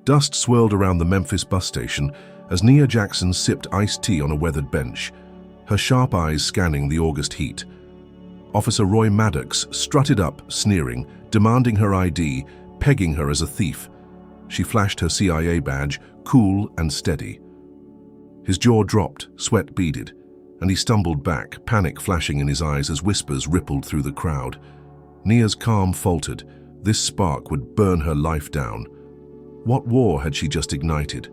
Dust swirled around the Memphis bus station as Nia Jackson sipped iced tea on a weathered bench, her sharp eyes scanning the August heat. Officer Roy Maddox strutted up, sneering, demanding her ID, pegging her as a thief. She flashed her CIA badge, cool and steady. His jaw dropped, sweat beaded, and he stumbled back, panic flashing in his eyes as whispers rippled through the crowd. Nia's calm faltered. This spark would burn her life down. What war had she just ignited?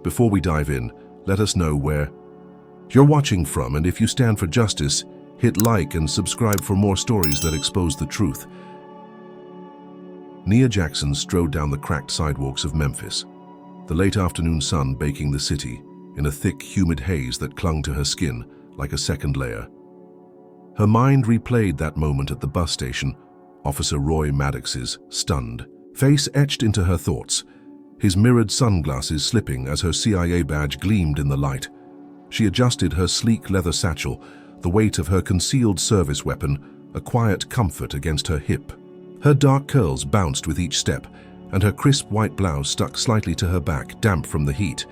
Before we dive in, let us know where you're watching from, and if you stand for justice, hit like and subscribe for more stories that expose the truth. Nia Jackson strode down the cracked sidewalks of Memphis, the late afternoon sun baking the city in a thick, humid haze that clung to her skin like a second layer. Her mind replayed that moment at the bus station, Officer Roy Maddox's, stunned, face etched into her thoughts, his mirrored sunglasses slipping as her CIA badge gleamed in the light. She adjusted her sleek leather satchel, the weight of her concealed service weapon, a quiet comfort against her hip. Her dark curls bounced with each step, and her crisp white blouse stuck slightly to her back, damp from the heat.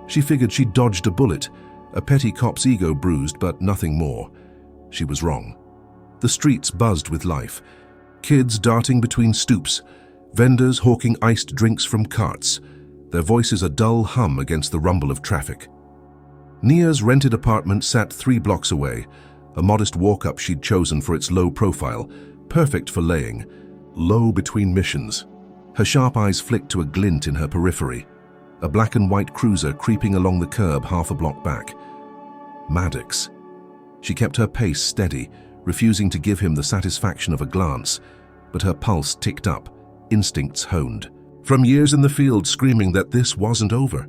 She figured she'd dodged a bullet, a petty cop's ego bruised, but nothing more. She was wrong. The streets buzzed with life. Kids darting between stoops, vendors hawking iced drinks from carts, their voices a dull hum against the rumble of traffic. Nia's rented apartment sat 3 blocks away, a modest walk-up she'd chosen for its low profile, perfect for laying, low between missions. Her sharp eyes flicked to a glint in her periphery, a black and white cruiser creeping along the curb half a block back. Maddox. She kept her pace steady, refusing to give him the satisfaction of a glance, but her pulse ticked up, instincts honed. From years in the field screaming that this wasn't over.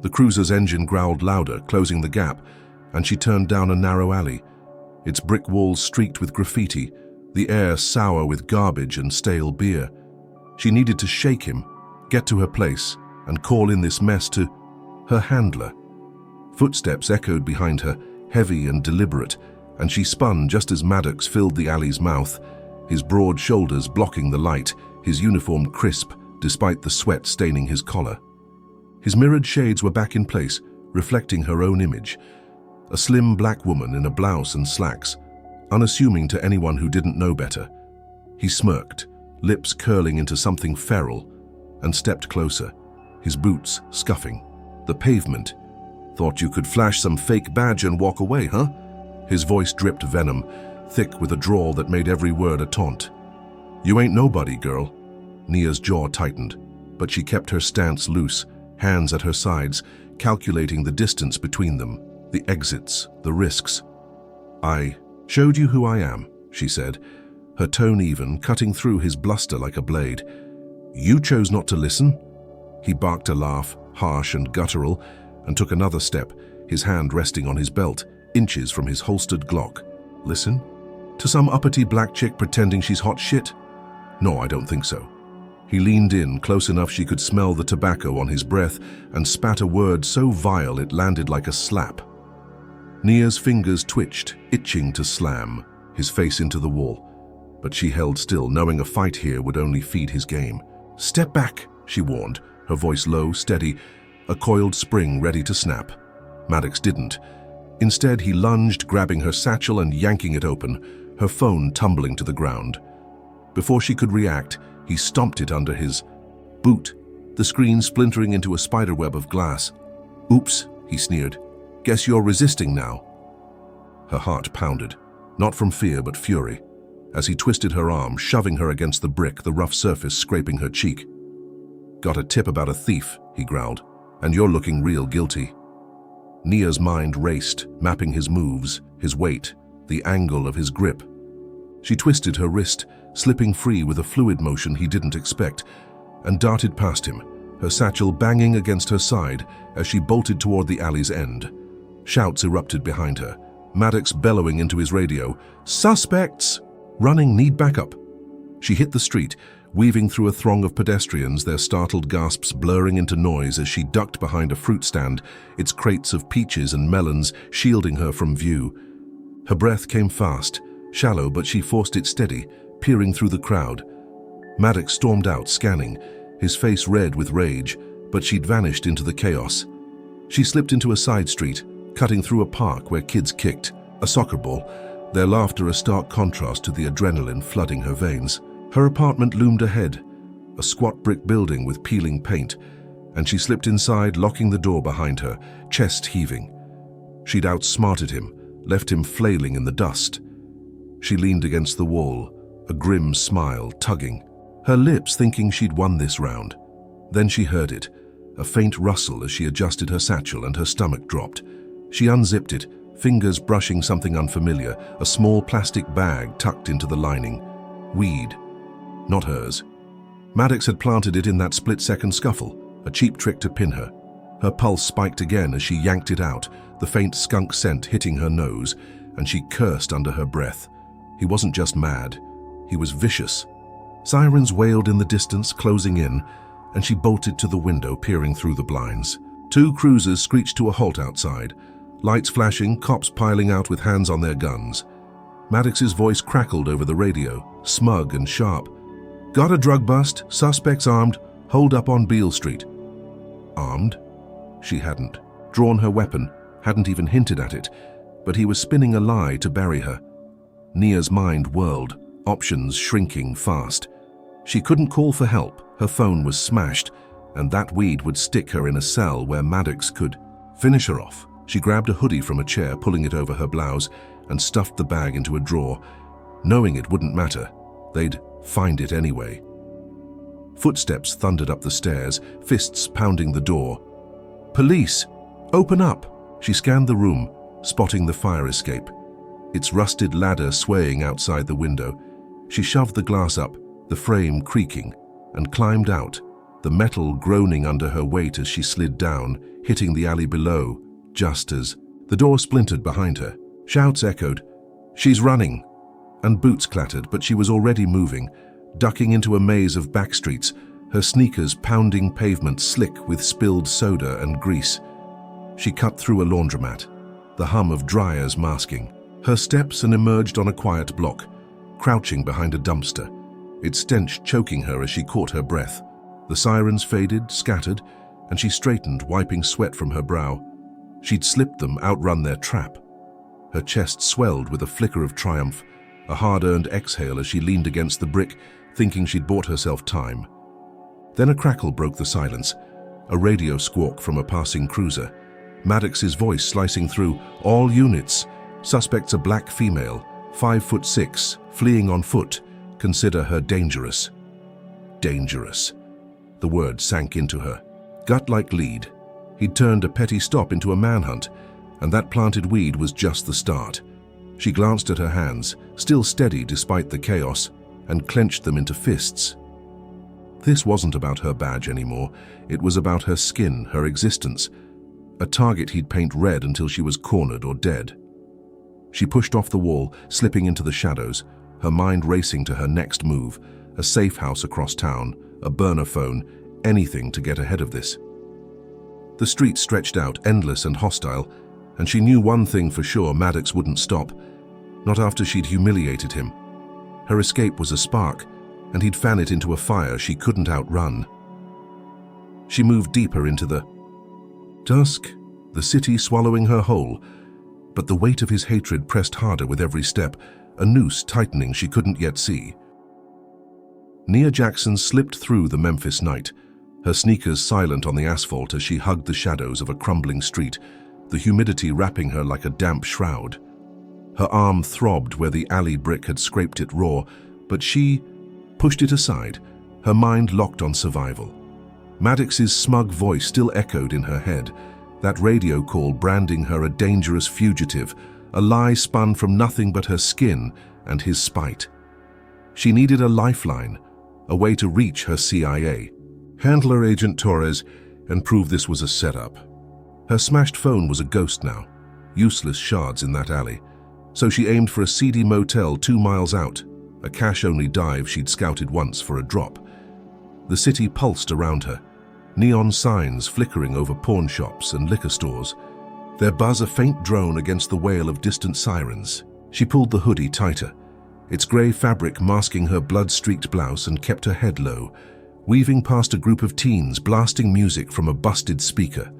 The cruiser's engine growled louder, closing the gap, and she turned down a narrow alley, its brick walls streaked with graffiti, the air sour with garbage and stale beer. She needed to shake him, get to her place, and call in this mess to her handler. Footsteps echoed behind her, heavy and deliberate, and she spun just as Maddox filled the alley's mouth, his broad shoulders blocking the light, his uniform crisp despite the sweat staining his collar. His mirrored shades were back in place, reflecting her own image, a slim black woman in a blouse and slacks, unassuming to anyone who didn't know better. He smirked, lips curling into something feral, and stepped closer, his boots scuffing. The pavement. Thought you could flash some fake badge and walk away, huh? His voice dripped venom, thick with a drawl that made every word a taunt. You ain't nobody, girl. Nia's jaw tightened, but she kept her stance loose, hands at her sides, calculating the distance between them, the exits, the risks. I showed you who I am, she said, her tone even, cutting through his bluster like a blade. You chose not to listen? He barked a laugh, harsh and guttural, and took another step, his hand resting on his belt, inches from his holstered Glock. Listen? To some uppity black chick pretending she's hot shit? No, I don't think so. He leaned in, close enough she could smell the tobacco on his breath, and spat a word so vile it landed like a slap. Nia's fingers twitched, itching to slam, his face into the wall. But she held still, knowing a fight here would only feed his game. Step back, she warned, her voice low, steady, a coiled spring ready to snap. Maddox didn't. Instead, he lunged, grabbing her satchel and yanking it open, her phone tumbling to the ground. Before she could react, he stomped it under his boot, the screen splintering into a spiderweb of glass. Oops, he sneered. Guess you're resisting now. Her heart pounded, not from fear but fury, as he twisted her arm, shoving her against the brick, the rough surface scraping her cheek. Got a tip about a thief, he growled, and you're looking real guilty. Nia's mind raced, mapping his moves, his weight, the angle of his grip. She twisted her wrist, slipping free with a fluid motion he didn't expect, and darted past him, her satchel banging against her side as she bolted toward the alley's end. Shouts erupted behind her, Maddox bellowing into his radio, "Suspects! Running, need backup." She hit the street, weaving through a throng of pedestrians, their startled gasps blurring into noise as she ducked behind a fruit stand, its crates of peaches and melons shielding her from view. Her breath came fast, shallow, but she forced it steady, peering through the crowd. Maddox stormed out, scanning, his face red with rage, but she'd vanished into the chaos. She slipped into a side street, cutting through a park where kids kicked a soccer ball, their laughter a stark contrast to the adrenaline flooding her veins. Her apartment loomed ahead, a squat brick building with peeling paint, and she slipped inside, locking the door behind her, chest heaving. She'd outsmarted him, left him flailing in the dust. She leaned against the wall, a grim smile tugging, her lips thinking she'd won this round. Then she heard it, a faint rustle as she adjusted her satchel, and her stomach dropped. She unzipped it, fingers brushing something unfamiliar, a small plastic bag tucked into the lining. Weed. Not hers. Maddox had planted it in that split-second scuffle, a cheap trick to pin her. Her pulse spiked again as she yanked it out, the faint skunk scent hitting her nose, and she cursed under her breath. He wasn't just mad, he was vicious. Sirens wailed in the distance, closing in, and she bolted to the window, peering through the blinds. 2 cruisers screeched to a halt outside, lights flashing, cops piling out with hands on their guns. Maddox's voice crackled over the radio, smug and sharp. "Got a drug bust, suspects armed, hold up on Beale Street." Armed? She hadn't drawn her weapon, hadn't even hinted at it, but he was spinning a lie to bury her. Nia's mind whirled, options shrinking fast. She couldn't call for help, her phone was smashed, and that weed would stick her in a cell where Maddox could finish her off. She grabbed a hoodie from a chair, pulling it over her blouse, and stuffed the bag into a drawer, knowing it wouldn't matter. They'd find it anyway. Footsteps thundered up the stairs, fists pounding the door. "Police! Open up!" She scanned the room, spotting the fire escape, its rusted ladder swaying outside the window. She shoved the glass up, the frame creaking, and climbed out, the metal groaning under her weight as she slid down, hitting the alley below, just as the door splintered behind her. Shouts echoed, "She's running!" And boots clattered, but she was already moving, ducking into a maze of back streets, her sneakers pounding pavement slick with spilled soda and grease. She cut through a laundromat, the hum of dryers masking her steps, and emerged on a quiet block, crouching behind a dumpster, its stench choking her as she caught her breath. The sirens faded, scattered, and she straightened, wiping sweat from her brow. She'd slipped them, outrun their trap. Her chest swelled with a flicker of triumph, a hard-earned exhale as she leaned against the brick, thinking she'd bought herself time. Then a crackle broke the silence, a radio squawk from a passing cruiser. Maddox's voice slicing through. "All units. Suspect's a black female, 5'6", fleeing on foot. Consider her dangerous." Dangerous. The word sank into her. Gut-like lead. He'd turned a petty stop into a manhunt, and that planted weed was just the start. She glanced at her hands, still steady despite the chaos, and clenched them into fists. This wasn't about her badge anymore. It was about her skin, her existence. A target he'd paint red until she was cornered or dead. She pushed off the wall, slipping into the shadows, her mind racing to her next move, a safe house across town, a burner phone, anything to get ahead of this. The street stretched out, endless and hostile, and she knew one thing for sure: Maddox wouldn't stop. Not after she'd humiliated him. Her escape was a spark, and he'd fan it into a fire she couldn't outrun. She moved deeper into the dusk, the city swallowing her whole, but the weight of his hatred pressed harder with every step, a noose tightening she couldn't yet see. Nia Jackson slipped through the Memphis night, her sneakers silent on the asphalt as she hugged the shadows of a crumbling street, the humidity wrapping her like a damp shroud. Her arm throbbed where the alley brick had scraped it raw, but she pushed it aside, her mind locked on survival. Maddox's smug voice still echoed in her head, that radio call branding her a dangerous fugitive, a lie spun from nothing but her skin and his spite. She needed a lifeline, a way to reach her CIA, handler Agent Torres, and prove this was a setup. Her smashed phone was a ghost now, useless shards in that alley, so she aimed for a seedy motel 2 miles out, a cash-only dive she'd scouted once for a drop. The city pulsed around her, neon signs flickering over pawn shops and liquor stores, their buzz a faint drone against the wail of distant sirens. She pulled the hoodie tighter, its grey fabric masking her blood-streaked blouse, and kept her head low, weaving past a group of teens blasting music from a busted speaker.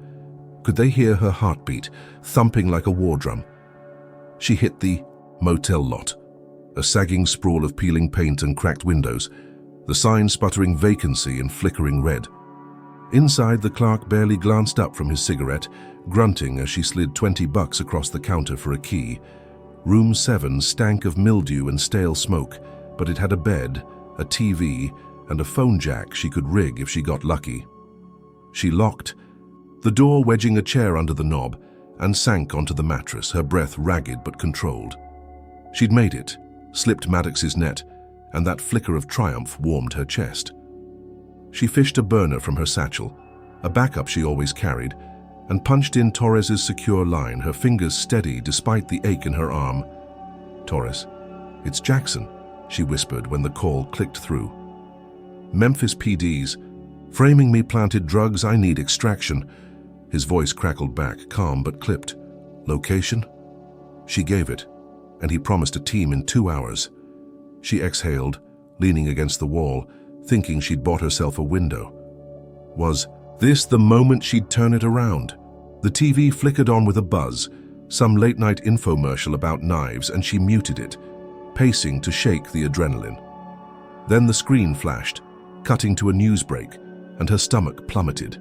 Could they hear her heartbeat, thumping like a war drum? She hit the motel lot, a sagging sprawl of peeling paint and cracked windows, the sign sputtering vacancy and flickering red. Inside, the clerk barely glanced up from his cigarette, grunting as she slid $20 across the counter for a key. Room 7 stank of mildew and stale smoke, but it had a bed, a TV, and a phone jack she could rig if she got lucky. She locked the door, wedging a chair under the knob, and sank onto the mattress, her breath ragged but controlled. She'd made it, slipped Maddox's net, and that flicker of triumph warmed her chest. She fished a burner from her satchel, a backup she always carried, and punched in Torres's secure line, her fingers steady despite the ache in her arm. "Torres, it's Jackson," she whispered when the call clicked through. "Memphis PD's. Framing me planted drugs, I need extraction." His voice crackled back, calm but clipped. "Location?" She gave it, and he promised a team in 2 hours. She exhaled, leaning against the wall, thinking she'd bought herself a window. Was this the moment she'd turn it around? The TV flickered on with a buzz, some late-night infomercial about knives, and she muted it, pacing to shake the adrenaline. Then the screen flashed, cutting to a news break, and her stomach plummeted.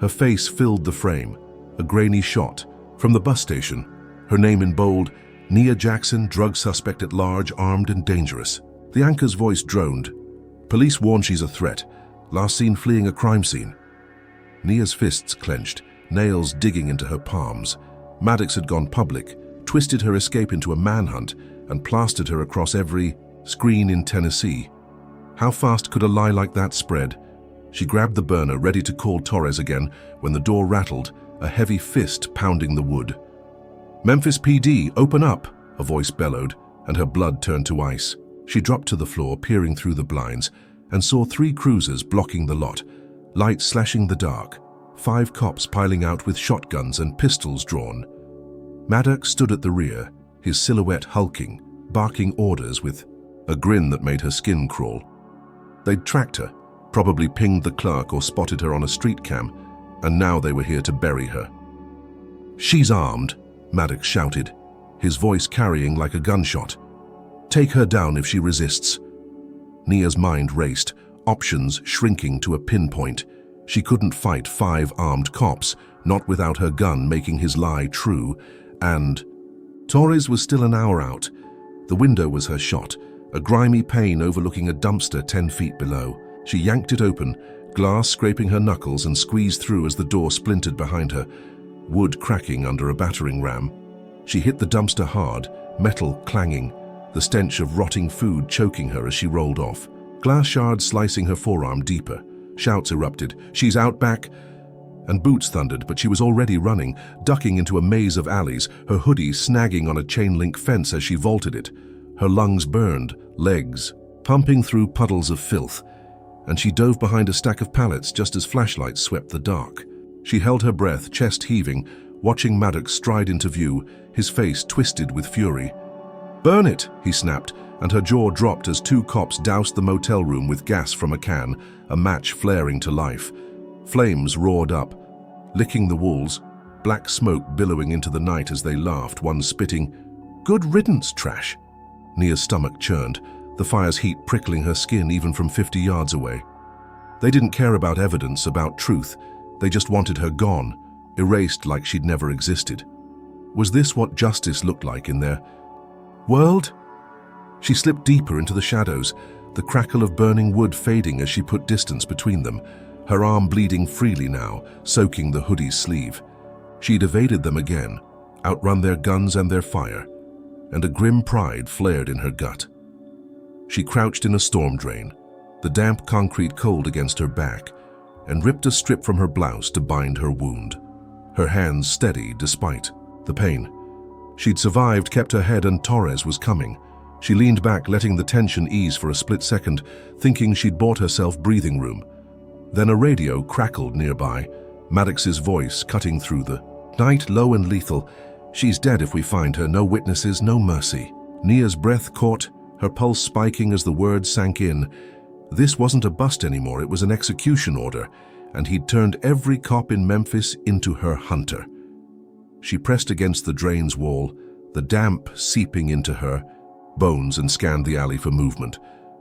Her face filled the frame, a grainy shot from the bus station, her name in bold, "Nia Jackson, drug suspect at large, armed and dangerous." The anchor's voice droned. "Police warn she's a threat. Last seen fleeing a crime scene." Nia's fists clenched, nails digging into her palms. Maddox had gone public, twisted her escape into a manhunt, and plastered her across every screen in Tennessee. How fast could a lie like that spread? She grabbed the burner, ready to call Torres again, when the door rattled, a heavy fist pounding the wood. "Memphis PD, open up!" a voice bellowed, and her blood turned to ice. She dropped to the floor, peering through the blinds, and saw 3 cruisers blocking the lot, lights slashing the dark, 5 cops piling out with shotguns and pistols drawn. Maddox stood at the rear, his silhouette hulking, barking orders with a grin that made her skin crawl. They'd tracked her, probably pinged the clerk or spotted her on a street cam, and now they were here to bury her. "She's armed," Maddox shouted, his voice carrying like a gunshot. "Take her down if she resists." Nia's mind raced, options shrinking to a pinpoint. She couldn't fight 5 armed cops, not without her gun making his lie true, and Torres was still an hour out. The window was her shot, a grimy pane overlooking a dumpster 10 feet below. She yanked it open, glass scraping her knuckles, and squeezed through as the door splintered behind her, wood cracking under a battering ram. She hit the dumpster hard, metal clanging, the stench of rotting food choking her as she rolled off. Glass shards slicing her forearm deeper. Shouts erupted, "She's out back!" And boots thundered, but she was already running, ducking into a maze of alleys, her hoodie snagging on a chain-link fence as she vaulted it. Her lungs burned, legs pumping through puddles of filth, and she dove behind a stack of pallets just as flashlights swept the dark. She held her breath, chest heaving, watching Maddox stride into view, his face twisted with fury. "Burn it!" he snapped, and her jaw dropped as 2 cops doused the motel room with gas from a can, a match flaring to life. Flames roared up, licking the walls, black smoke billowing into the night as they laughed, one spitting, "Good riddance, trash." Nia's stomach churned, the fire's heat prickling her skin even from 50 yards away. They didn't care about evidence, about truth. They just wanted her gone, erased like she'd never existed. Was this what justice looked like in their world? She slipped deeper into the shadows, the crackle of burning wood fading as she put distance between them, her arm bleeding freely now, soaking the hoodie's sleeve. She'd evaded them again, outrun their guns and their fire, and a grim pride flared in her gut. She crouched in a storm drain, the damp concrete cold against her back, and ripped a strip from her blouse to bind her wound, her hands steady despite the pain. She'd survived, kept her head, and Torres was coming. She leaned back, letting the tension ease for a split second, thinking she'd bought herself breathing room. Then a radio crackled nearby, Maddox's voice cutting through the night, low and lethal. "She's dead if we find her, no witnesses, no mercy." Nia's breath caught, her pulse spiking as the words sank in. This wasn't a bust anymore, it was an execution order, and he'd turned every cop in Memphis into her hunter. She pressed against the drain's wall, the damp seeping into her bones, and scanned the alley for movement.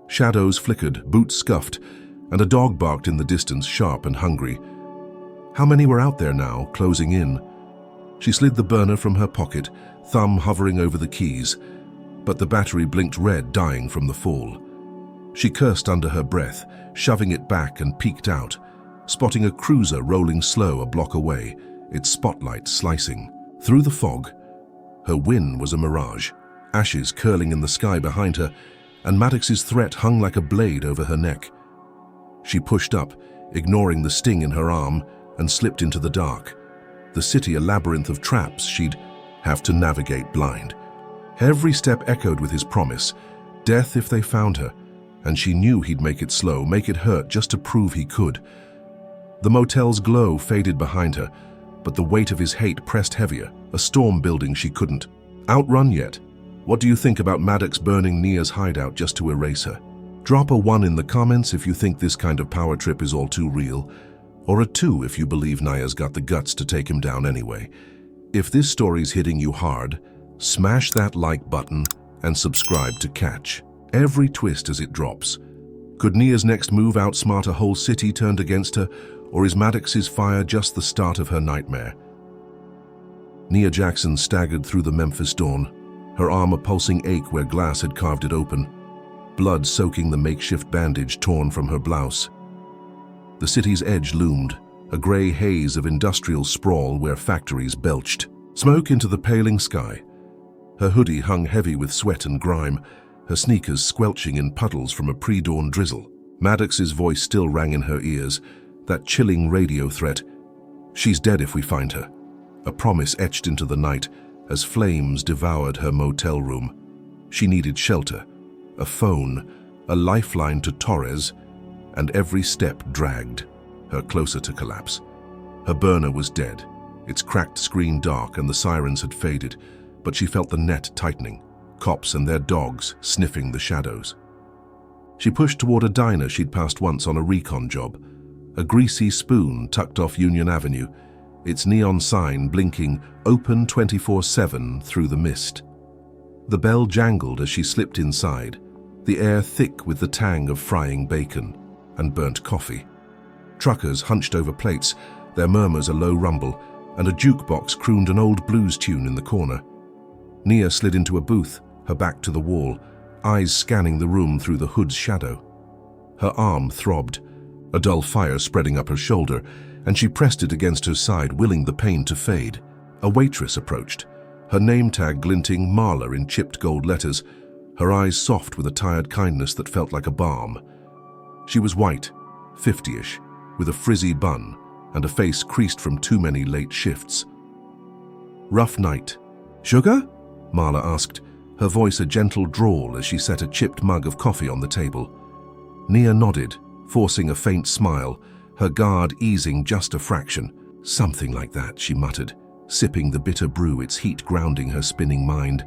Shadows flickered, boots scuffed, and a dog barked in the distance, sharp and hungry. How many were out there now, closing in? She slid the burner from her pocket, thumb hovering over the keys, but the battery blinked red, dying from the fall. She cursed under her breath, shoving it back, and peeked out, spotting a cruiser rolling slow a block away, its spotlight slicing. Through the fog, her win was a mirage, ashes curling in the sky behind her, and Maddox's threat hung like a blade over her neck. She pushed up, ignoring the sting in her arm, and slipped into the dark. The city a labyrinth of traps she'd have to navigate blind. Every step echoed with his promise, death if they found her, and she knew he'd make it slow, make it hurt, just to prove he could. The motel's glow faded behind her, but the weight of his hate pressed heavier, a storm building she couldn't outrun yet. What do you think about Maddox burning Nia's hideout just to erase her? Drop a 1 in the comments if you think this kind of power trip is all too real, or a 2 if you believe Nia's got the guts to take him down anyway. If this story's hitting you hard, smash that like button and subscribe to catch every twist as it drops. Could Nia's next move outsmart a whole city turned against her, or is Maddox's fire just the start of her nightmare? Nia Jackson staggered through the Memphis dawn, her arm a pulsing ache where glass had carved it open, blood soaking the makeshift bandage torn from her blouse. The city's edge loomed, a gray haze of industrial sprawl where factories belched smoke into the paling sky. Her hoodie hung heavy with sweat and grime, her sneakers squelching in puddles from a pre-dawn drizzle. Maddox's voice still rang in her ears, that chilling radio threat. She's dead if we find her. A promise etched into the night as flames devoured her motel room. She needed shelter, a phone, a lifeline to Torres, and every step dragged her closer to collapse. Her burner was dead, its cracked screen dark, and the sirens had faded, but she felt the net tightening, cops and their dogs sniffing the shadows. She pushed toward a diner she'd passed once on a recon job, a greasy spoon tucked off Union Avenue, its neon sign blinking open 24/7 through the mist. The bell jangled as she slipped inside, the air thick with the tang of frying bacon and burnt coffee. Truckers hunched over plates, their murmurs a low rumble, and a jukebox crooned an old blues tune in the corner. Nia slid into a booth, her back to the wall, eyes scanning the room through the hood's shadow. Her arm throbbed, a dull fire spreading up her shoulder, and she pressed it against her side, willing the pain to fade. A waitress approached, her name tag glinting Marla in chipped gold letters, her eyes soft with a tired kindness that felt like a balm. She was white, 50-ish, with a frizzy bun and a face creased from too many late shifts. "Rough night. Sugar?" Marla asked, her voice a gentle drawl as she set a chipped mug of coffee on the table. Nia nodded, forcing a faint smile, her guard easing just a fraction. "Something like that," she muttered, sipping the bitter brew, its heat grounding her spinning mind.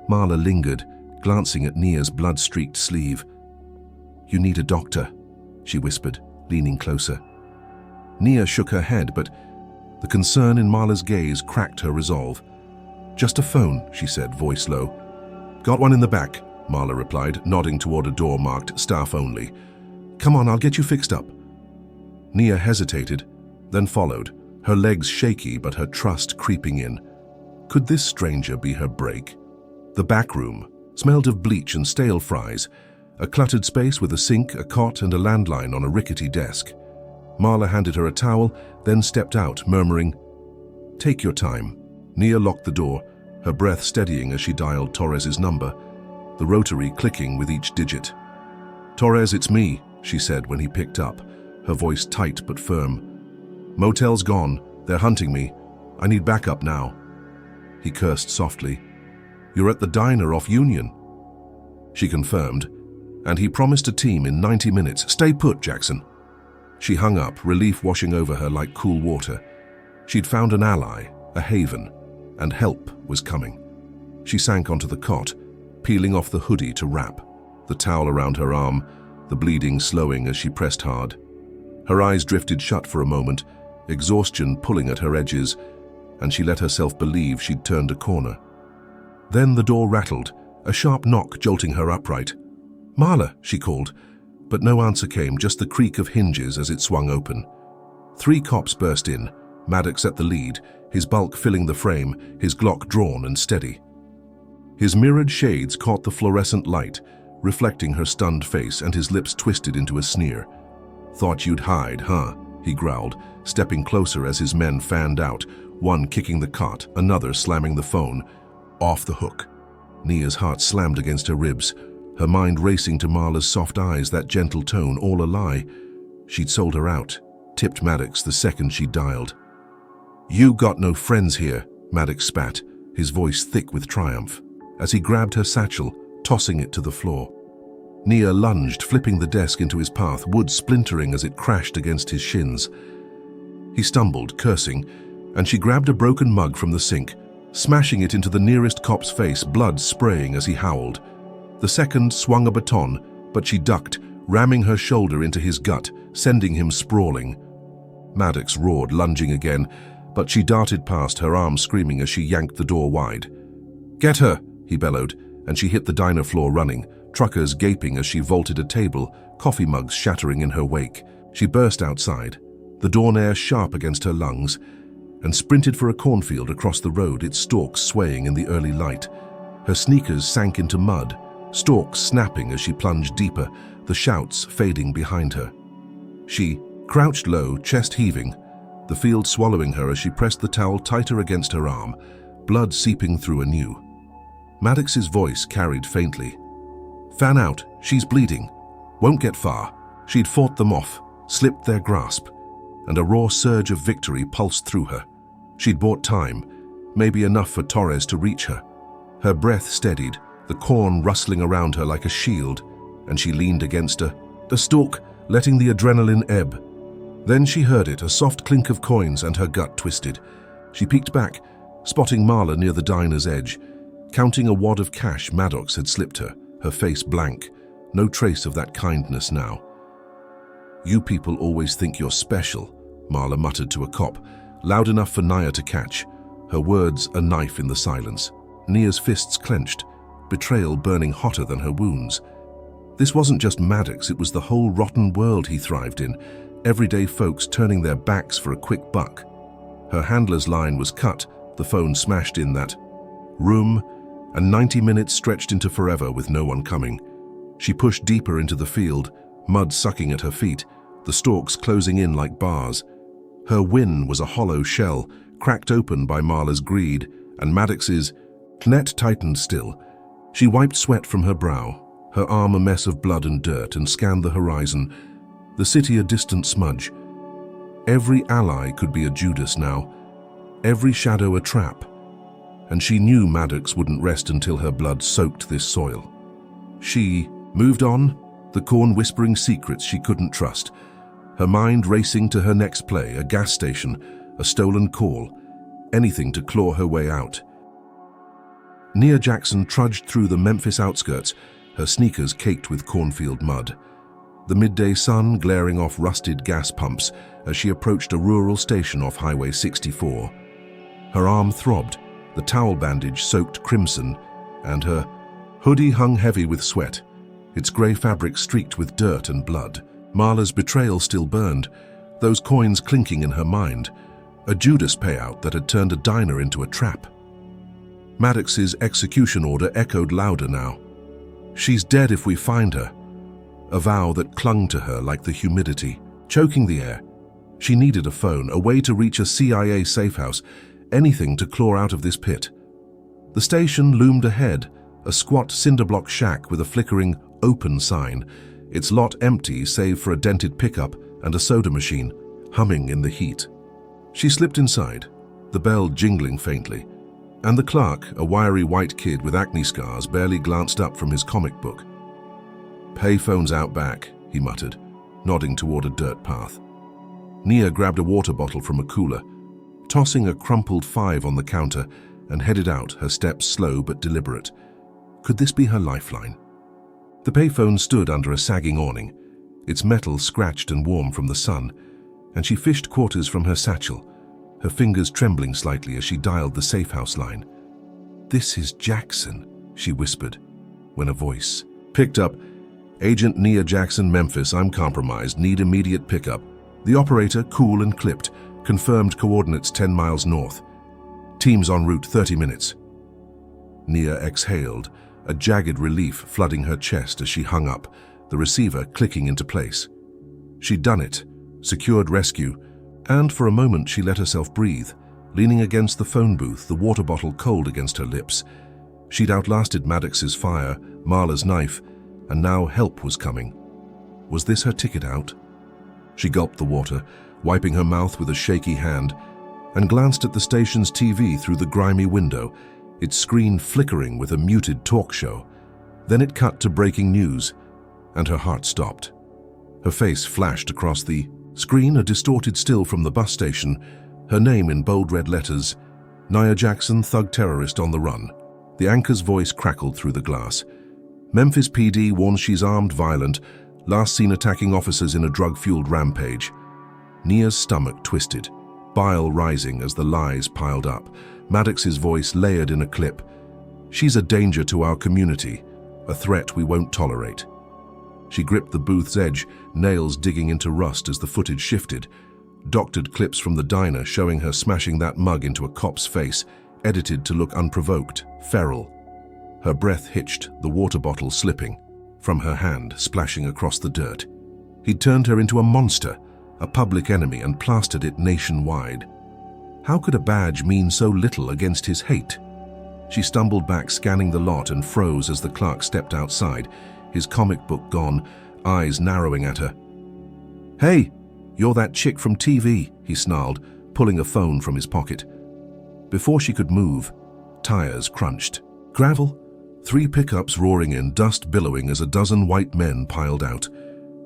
Marla lingered, glancing at Nia's blood-streaked sleeve. "You need a doctor," she whispered, leaning closer. Nia shook her head, but the concern in Marla's gaze cracked her resolve. "Just a phone," she said, voice low. "Got one in the back," Marla replied, nodding toward a door marked staff only. "Come on, I'll get you fixed up." Nia hesitated, then followed, her legs shaky but her trust creeping in. Could this stranger be her break? The back room smelled of bleach and stale fries, a cluttered space with a sink, a cot, and a landline on a rickety desk. Marla handed her a towel, then stepped out, murmuring, "Take your time." Nia locked the door, her breath steadying as she dialed Torres's number, the rotary clicking with each digit. "Torres, it's me," she said when he picked up, her voice tight but firm. "Motel's gone. They're hunting me. I need backup now." He cursed softly. "You're at the diner off Union." She confirmed, and he promised a team in 90 minutes. "Stay put, Jackson." She hung up, relief washing over her like cool water. She'd found an ally, a haven, and help was coming. She sank onto the cot, peeling off the hoodie to wrap, the towel around her arm, the bleeding slowing as she pressed hard. Her eyes drifted shut for a moment, exhaustion pulling at her edges, and she let herself believe she'd turned a corner. Then the door rattled, a sharp knock jolting her upright. "Marla," she called, but no answer came, just the creak of hinges as it swung open. 3 cops burst in, Maddox at the lead, his bulk filling the frame, his Glock drawn and steady. His mirrored shades caught the fluorescent light, reflecting her stunned face, and his lips twisted into a sneer. "Thought you'd hide, huh?" he growled, stepping closer as his men fanned out, one kicking the cot, another slamming the phone. Off the hook. Nia's heart slammed against her ribs, her mind racing to Marla's soft eyes, that gentle tone, all a lie. She'd sold her out, tipped Maddox the second she dialed. "You got no friends here," Maddox spat, his voice thick with triumph, as he grabbed her satchel, tossing it to the floor. Nia lunged, flipping the desk into his path, wood splintering as it crashed against his shins. He stumbled, cursing, and she grabbed a broken mug from the sink, smashing it into the nearest cop's face, blood spraying as he howled. The second swung a baton, but she ducked, ramming her shoulder into his gut, sending him sprawling. Maddox roared, lunging again, but she darted past, her arm screaming as she yanked the door wide. "Get her!" he bellowed, and she hit the diner floor running, truckers gaping as she vaulted a table, coffee mugs shattering in her wake. She burst outside, the dawn air sharp against her lungs, and sprinted for a cornfield across the road, its stalks swaying in the early light. Her sneakers sank into mud, stalks snapping as she plunged deeper, the shouts fading behind her. She crouched low, chest heaving, the field swallowing her as she pressed the towel tighter against her arm, blood seeping through anew. Maddox's voice carried faintly. "Fan out, she's bleeding. Won't get far." She'd fought them off, slipped their grasp, and a raw surge of victory pulsed through her. She'd bought time, maybe enough for Torres to reach her. Her breath steadied, the corn rustling around her like a shield, and she leaned against a stalk, letting the adrenaline ebb. Then she heard it, a soft clink of coins, and her gut twisted. She peeked back, spotting Marla near the diner's edge, counting a wad of cash Maddox had slipped her, her face blank, no trace of that kindness now. "You people always think you're special," Marla muttered to a cop, loud enough for Nia to catch, her words a knife in the silence. Nia's fists clenched, betrayal burning hotter than her wounds. This wasn't just Maddox, it was the whole rotten world he thrived in, everyday folks turning their backs for a quick buck. Her handler's line was cut, the phone smashed in that room, and 90 minutes stretched into forever with no one coming. She pushed deeper into the field, mud sucking at her feet, the stalks closing in like bars. Her win was a hollow shell, cracked open by Marla's greed, and Maddox's net tightened still. She wiped sweat from her brow, her arm a mess of blood and dirt, and scanned the horizon, the city a distant smudge. Every ally could be a Judas now, every shadow a trap, and she knew Maddox wouldn't rest until her blood soaked this soil. She moved on, the corn whispering secrets she couldn't trust, her mind racing to her next play, a gas station, a stolen call, anything to claw her way out. Nia Jackson trudged through the Memphis outskirts, her sneakers caked with cornfield mud. The midday sun glaring off rusted gas pumps as she approached a rural station off Highway 64. Her arm throbbed, the towel bandage soaked crimson, and her hoodie hung heavy with sweat, its grey fabric streaked with dirt and blood. Marla's betrayal still burned, those coins clinking in her mind, a Judas payout that had turned a diner into a trap. Maddox's execution order echoed louder now. "She's dead if we find her," a vow that clung to her like the humidity, choking the air. She needed a phone, a way to reach a CIA safehouse, anything to claw out of this pit. The station loomed ahead, a squat cinderblock shack with a flickering open sign, its lot empty save for a dented pickup and a soda machine, humming in the heat. She slipped inside, the bell jingling faintly, and the clerk, a wiry white kid with acne scars, barely glanced up from his comic book. "Payphone's out back," he muttered, nodding toward a dirt path. Nia grabbed a water bottle from a cooler, tossing a crumpled 5 on the counter, and headed out, her steps slow but deliberate. Could this be her lifeline? The payphone stood under a sagging awning, its metal scratched and warm from the sun, and she fished quarters from her satchel, her fingers trembling slightly as she dialed the safe house line. "This is Jackson," she whispered, when a voice picked up. "Agent Nia Jackson, Memphis, I'm compromised, need immediate pickup." The operator, cool and clipped, confirmed coordinates 10 miles north. "Teams en route, 30 minutes. Nia exhaled, a jagged relief flooding her chest as she hung up, the receiver clicking into place. She'd done it, secured rescue, and for a moment she let herself breathe, leaning against the phone booth, the water bottle cold against her lips. She'd outlasted Maddox's fire, Marla's knife, and now help was coming. Was this her ticket out? She gulped the water, wiping her mouth with a shaky hand, and glanced at the station's TV through the grimy window, its screen flickering with a muted talk show. Then it cut to breaking news, and her heart stopped. Her face flashed across the screen, a distorted still from the bus station, her name in bold red letters, Nia Jackson, thug terrorist on the run. The anchor's voice crackled through the glass. Memphis PD warns she's armed, violent, last seen attacking officers in a drug-fueled rampage. Nia's stomach twisted, bile rising as the lies piled up. Maddox's voice layered in a clip. "She's a danger to our community, a threat we won't tolerate." She gripped the booth's edge, nails digging into rust as the footage shifted. Doctored clips from the diner showing her smashing that mug into a cop's face, edited to look unprovoked, feral. Her breath hitched, the water bottle slipping from her hand, splashing across the dirt. He'd turned her into a monster, a public enemy, and plastered it nationwide. How could a badge mean so little against his hate? She stumbled back, scanning the lot, and froze as the clerk stepped outside, his comic book gone, eyes narrowing at her. "Hey, you're that chick from TV," he snarled, pulling a phone from his pocket. Before she could move, tires crunched. Gravel? 3 pickups roaring in, dust billowing as a dozen white men piled out,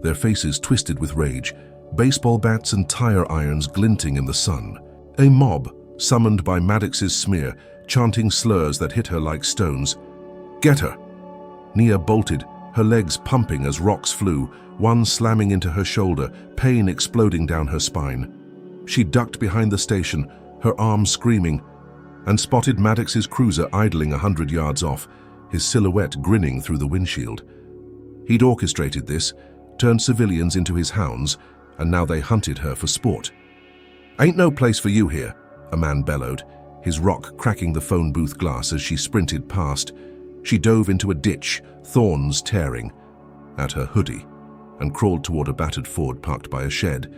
their faces twisted with rage, baseball bats and tire irons glinting in the sun. A mob, summoned by Maddox's smear, chanting slurs that hit her like stones. "Get her!" Nia bolted, her legs pumping as rocks flew, one slamming into her shoulder, pain exploding down her spine. She ducked behind the station, her arms screaming, and spotted Maddox's cruiser idling 100 yards off, his silhouette grinning through the windshield. He'd orchestrated this, turned civilians into his hounds, and now they hunted her for sport. "Ain't no place for you here," a man bellowed, his rock cracking the phone booth glass as she sprinted past. She dove into a ditch, thorns tearing at her hoodie, and crawled toward a battered Ford parked by a shed,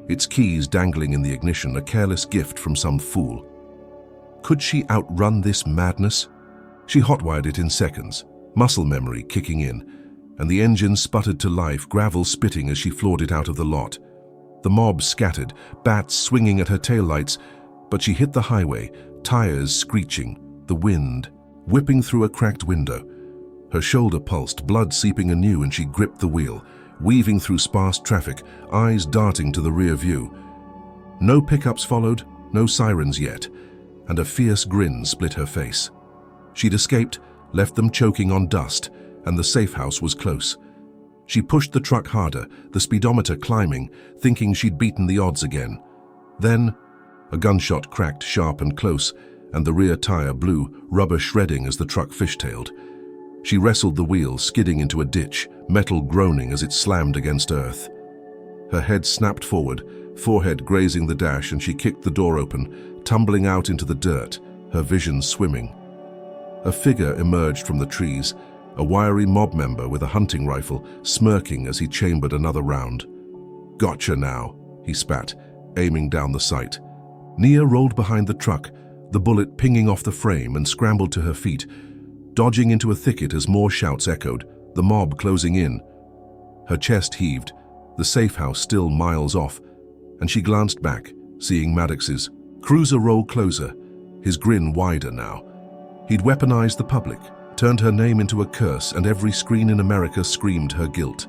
its keys dangling in the ignition, a careless gift from some fool. Could she outrun this madness? She hotwired it in seconds, muscle memory kicking in, and the engine sputtered to life, gravel spitting as she floored it out of the lot. The mob scattered, bats swinging at her taillights, but she hit the highway, tires screeching, the wind whipping through a cracked window. Her shoulder pulsed, blood seeping anew, and she gripped the wheel, weaving through sparse traffic, eyes darting to the rear view. No pickups followed, no sirens yet, and a fierce grin split her face. She'd escaped, left them choking on dust, and the safe house was close. She pushed the truck harder, the speedometer climbing, thinking she'd beaten the odds again. Then, a gunshot cracked sharp and close, and the rear tire blew, rubber shredding as the truck fishtailed. She wrestled the wheel, skidding into a ditch, metal groaning as it slammed against earth. Her head snapped forward, forehead grazing the dash, and she kicked the door open, tumbling out into the dirt, her vision swimming. A figure emerged from the trees, a wiry mob member with a hunting rifle, smirking as he chambered another round. "Gotcha now," he spat, aiming down the sight. Nia rolled behind the truck, the bullet pinging off the frame, and scrambled to her feet, dodging into a thicket as more shouts echoed, the mob closing in. Her chest heaved, the safe house still miles off, and she glanced back, seeing Maddox's cruiser roll closer, his grin wider now. He'd weaponized the public, turned her name into a curse, and every screen in America screamed her guilt.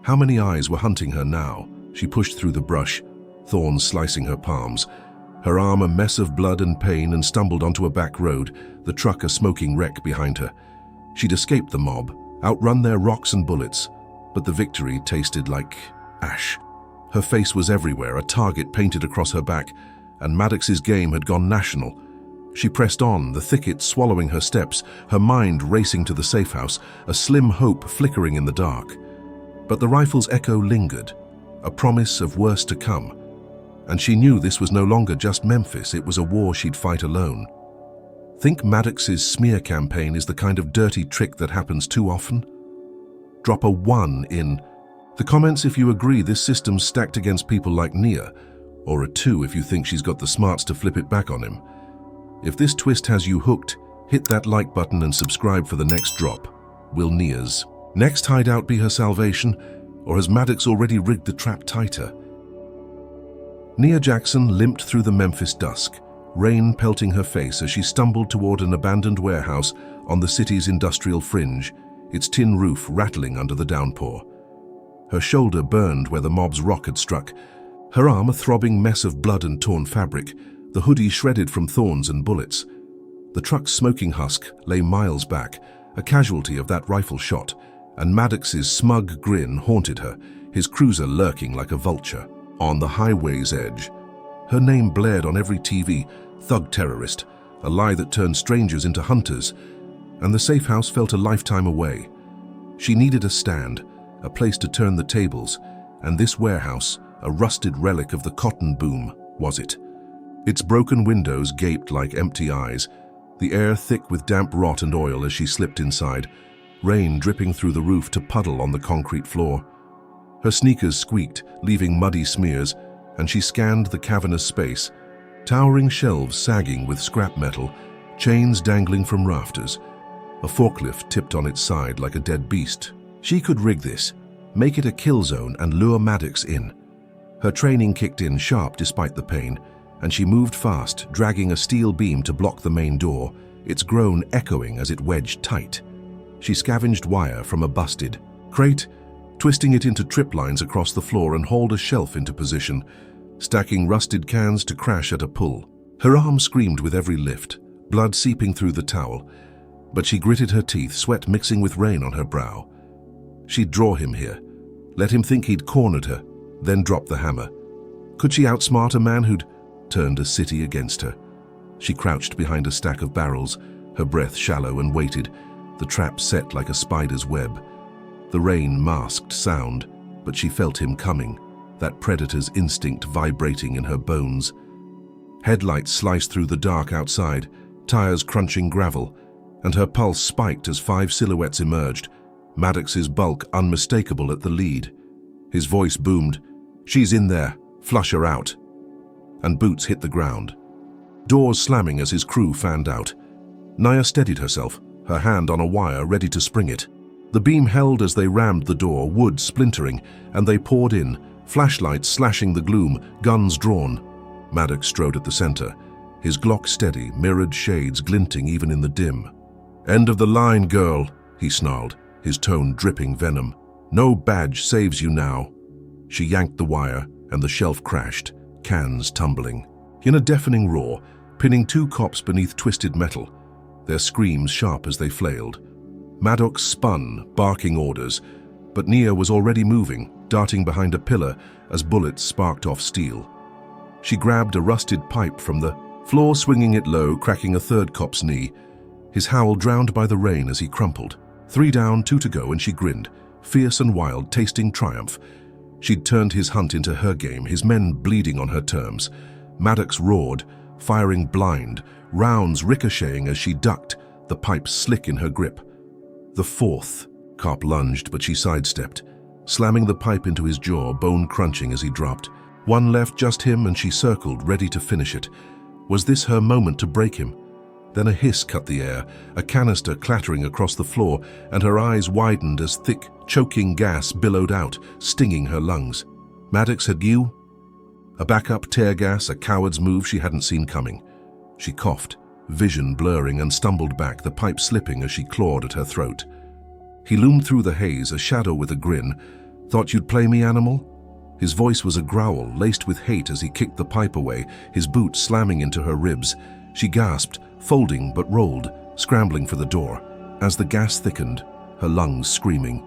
How many eyes were hunting her now? She pushed through the brush, thorns slicing her palms, her arm a mess of blood and pain, and stumbled onto a back road, the truck a smoking wreck behind her. She'd escaped the mob, outrun their rocks and bullets, but the victory tasted like ash. Her face was everywhere, a target painted across her back, and Maddox's game had gone national. She pressed on, the thicket swallowing her steps, her mind racing to the safe house, a slim hope flickering in the dark. But the rifle's echo lingered, a promise of worse to come. And she knew this was no longer just Memphis, it was a war she'd fight alone. Think Maddox's smear campaign is the kind of dirty trick that happens too often? Drop a 1 in the comments if you agree this system's stacked against people like Nia, or a 2 if you think she's got the smarts to flip it back on him. If this twist has you hooked, hit that like button and subscribe for the next drop. Will Nia's next hideout be her salvation, or has Maddox already rigged the trap tighter? Nia Jackson limped through the Memphis dusk, rain pelting her face as she stumbled toward an abandoned warehouse on the city's industrial fringe, its tin roof rattling under the downpour. Her shoulder burned where the mob's rock had struck, her arm a throbbing mess of blood and torn fabric, the hoodie shredded from thorns and bullets. The truck's smoking husk lay miles back, a casualty of that rifle shot, and Maddox's smug grin haunted her, his cruiser lurking like a vulture. On the highway's edge, her name blared on every TV, thug terrorist, a lie that turned strangers into hunters, and the safe house felt a lifetime away. She needed a stand, a place to turn the tables, and this warehouse, a rusted relic of the cotton boom, was it. Its broken windows gaped like empty eyes, the air thick with damp rot and oil as she slipped inside, rain dripping through the roof to puddle on the concrete floor. Her sneakers squeaked, leaving muddy smears, and she scanned the cavernous space, towering shelves sagging with scrap metal, chains dangling from rafters, a forklift tipped on its side like a dead beast. She could rig this, make it a kill zone and lure Maddox in. Her training kicked in sharp despite the pain, and she moved fast, dragging a steel beam to block the main door, its groan echoing as it wedged tight. She scavenged wire from a busted crate, twisting it into trip lines across the floor and hauled a shelf into position, stacking rusted cans to crash at a pull. Her arm screamed with every lift, blood seeping through the towel, but she gritted her teeth, sweat mixing with rain on her brow. She'd draw him here, let him think he'd cornered her, then drop the hammer. Could she outsmart a man who'd turned a city against her? She crouched behind a stack of barrels, her breath shallow, and waited, the trap set like a spider's web. The rain masked sound, but she felt him coming, that predator's instinct vibrating in her bones. Headlights sliced through the dark outside, tires crunching gravel, and her pulse spiked as 5 silhouettes emerged, Maddox's bulk unmistakable at the lead. His voice boomed, "She's in there, flush her out." And boots hit the ground, doors slamming as his crew fanned out. Nia steadied herself, her hand on a wire ready to spring it. The beam held as they rammed the door, wood splintering, and they poured in, flashlights slashing the gloom, guns drawn. Maddox strode at the center, his Glock steady, mirrored shades glinting even in the dim. "End of the line, girl," he snarled, his tone dripping venom. "No badge saves you now." She yanked the wire, and the shelf crashed, cans tumbling. In a deafening roar, pinning 2 cops beneath twisted metal, their screams sharp as they flailed. Maddox spun, barking orders, but Nia was already moving, darting behind a pillar as bullets sparked off steel. She grabbed a rusted pipe from the floor, swinging it low, cracking a 3rd cop's knee, his howl drowned by the rain as he crumpled. 3 down, 2 to go, and she grinned, fierce and wild, tasting triumph. She'd turned his hunt into her game, his men bleeding on her terms. Maddox roared, firing blind, rounds ricocheting as she ducked, the pipe slick in her grip. The 4th cop lunged, but she sidestepped, slamming the pipe into his jaw, bone crunching as he dropped. 1 left, just him, and she circled, ready to finish it. Was this her moment to break him? Then a hiss cut the air, a canister clattering across the floor, and her eyes widened as thick, choking gas billowed out, stinging her lungs. Maddox had you? A backup tear gas, a coward's move she hadn't seen coming. She coughed, vision blurring, and stumbled back, the pipe slipping as she clawed at her throat. He loomed through the haze, a shadow with a grin. "Thought you'd play me, animal?" His voice was a growl, laced with hate as he kicked the pipe away, his boot slamming into her ribs. She gasped, folding but rolled, scrambling for the door. As the gas thickened, her lungs screaming.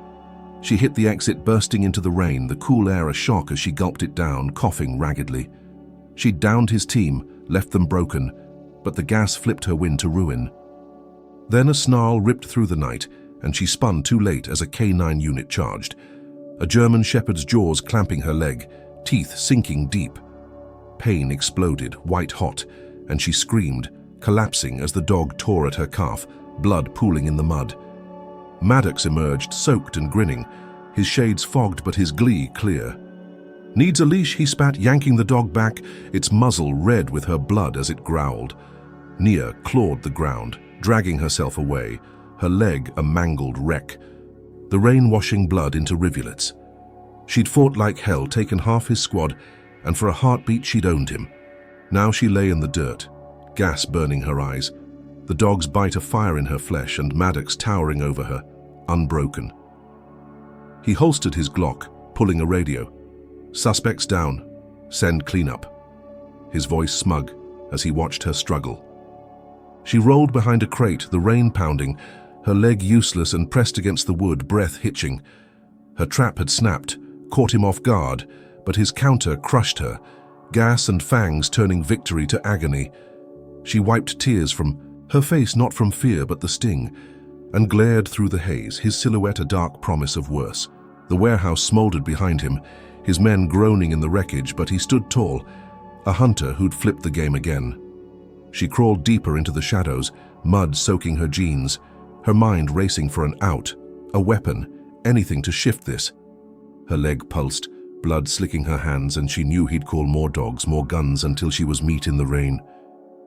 She hit the exit, bursting into the rain, the cool air a shock as she gulped it down, coughing raggedly. She'd downed his team, left them broken, but the gas flipped her wind to ruin. Then a snarl ripped through the night, and she spun too late as a K9 unit charged. A German shepherd's jaws clamping her leg, teeth sinking deep. Pain exploded, white hot, and she screamed, collapsing as the dog tore at her calf, blood pooling in the mud. Maddox emerged, soaked and grinning, his shades fogged but his glee clear. "Needs a leash," he spat, yanking the dog back, its muzzle red with her blood as it growled. Nia clawed the ground, dragging herself away, her leg a mangled wreck, the rain washing blood into rivulets. She'd fought like hell, taken half his squad, and for a heartbeat she'd owned him. Now she lay in the dirt, gas burning her eyes, the dog's bite a fire in her flesh, and Maddox towering over her, unbroken. He holstered his Glock, pulling a radio. "Suspects down. Send cleanup." His voice smug as he watched her struggle. She rolled behind a crate, the rain pounding, her leg useless and pressed against the wood, breath hitching. Her trap had snapped, caught him off guard, but his counter crushed her, gas and fangs turning victory to agony. She wiped tears from her face, not from fear but the sting, and glared through the haze, his silhouette a dark promise of worse. The warehouse smoldered behind him, his men groaning in the wreckage, but he stood tall, a hunter who'd flipped the game again. She crawled deeper into the shadows, mud soaking her jeans, her mind racing for an out, a weapon, anything to shift this. Her leg pulsed, blood slicking her hands, and she knew he'd call more dogs, more guns, until she was meat in the rain.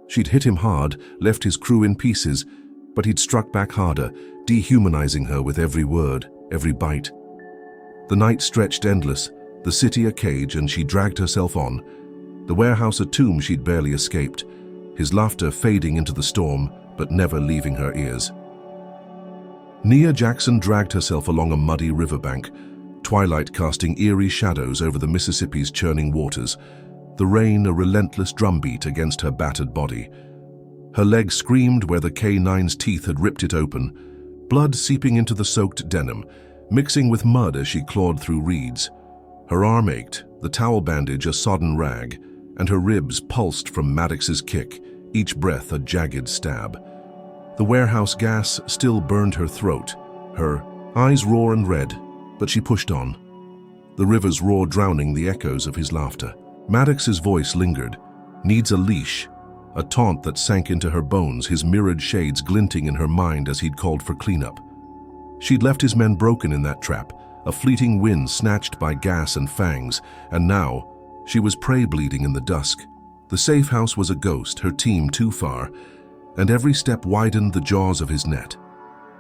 She'd hit him hard, left his crew in pieces, but he'd struck back harder, dehumanizing her with every word, every bite. The night stretched endless, the city a cage, and she dragged herself on. The warehouse a tomb she'd barely escaped, his laughter fading into the storm, but never leaving her ears. Nia Jackson dragged herself along a muddy riverbank, twilight casting eerie shadows over the Mississippi's churning waters, the rain a relentless drumbeat against her battered body. Her leg screamed where the K9's teeth had ripped it open, blood seeping into the soaked denim, mixing with mud as she clawed through reeds. Her arm ached, the towel bandage a sodden rag, and her ribs pulsed from Maddox's kick, each breath a jagged stab. The warehouse gas still burned her throat, her eyes raw and red, but she pushed on, the river's roar drowning the echoes of his laughter. Maddox's voice lingered. "Needs a leash," a taunt that sank into her bones, his mirrored shades glinting in her mind as he'd called for cleanup. She'd left his men broken in that trap, a fleeting wind snatched by gas and fangs, and now she was prey bleeding in the dusk. The safe house was a ghost, her team too far, and every step widened the jaws of his net.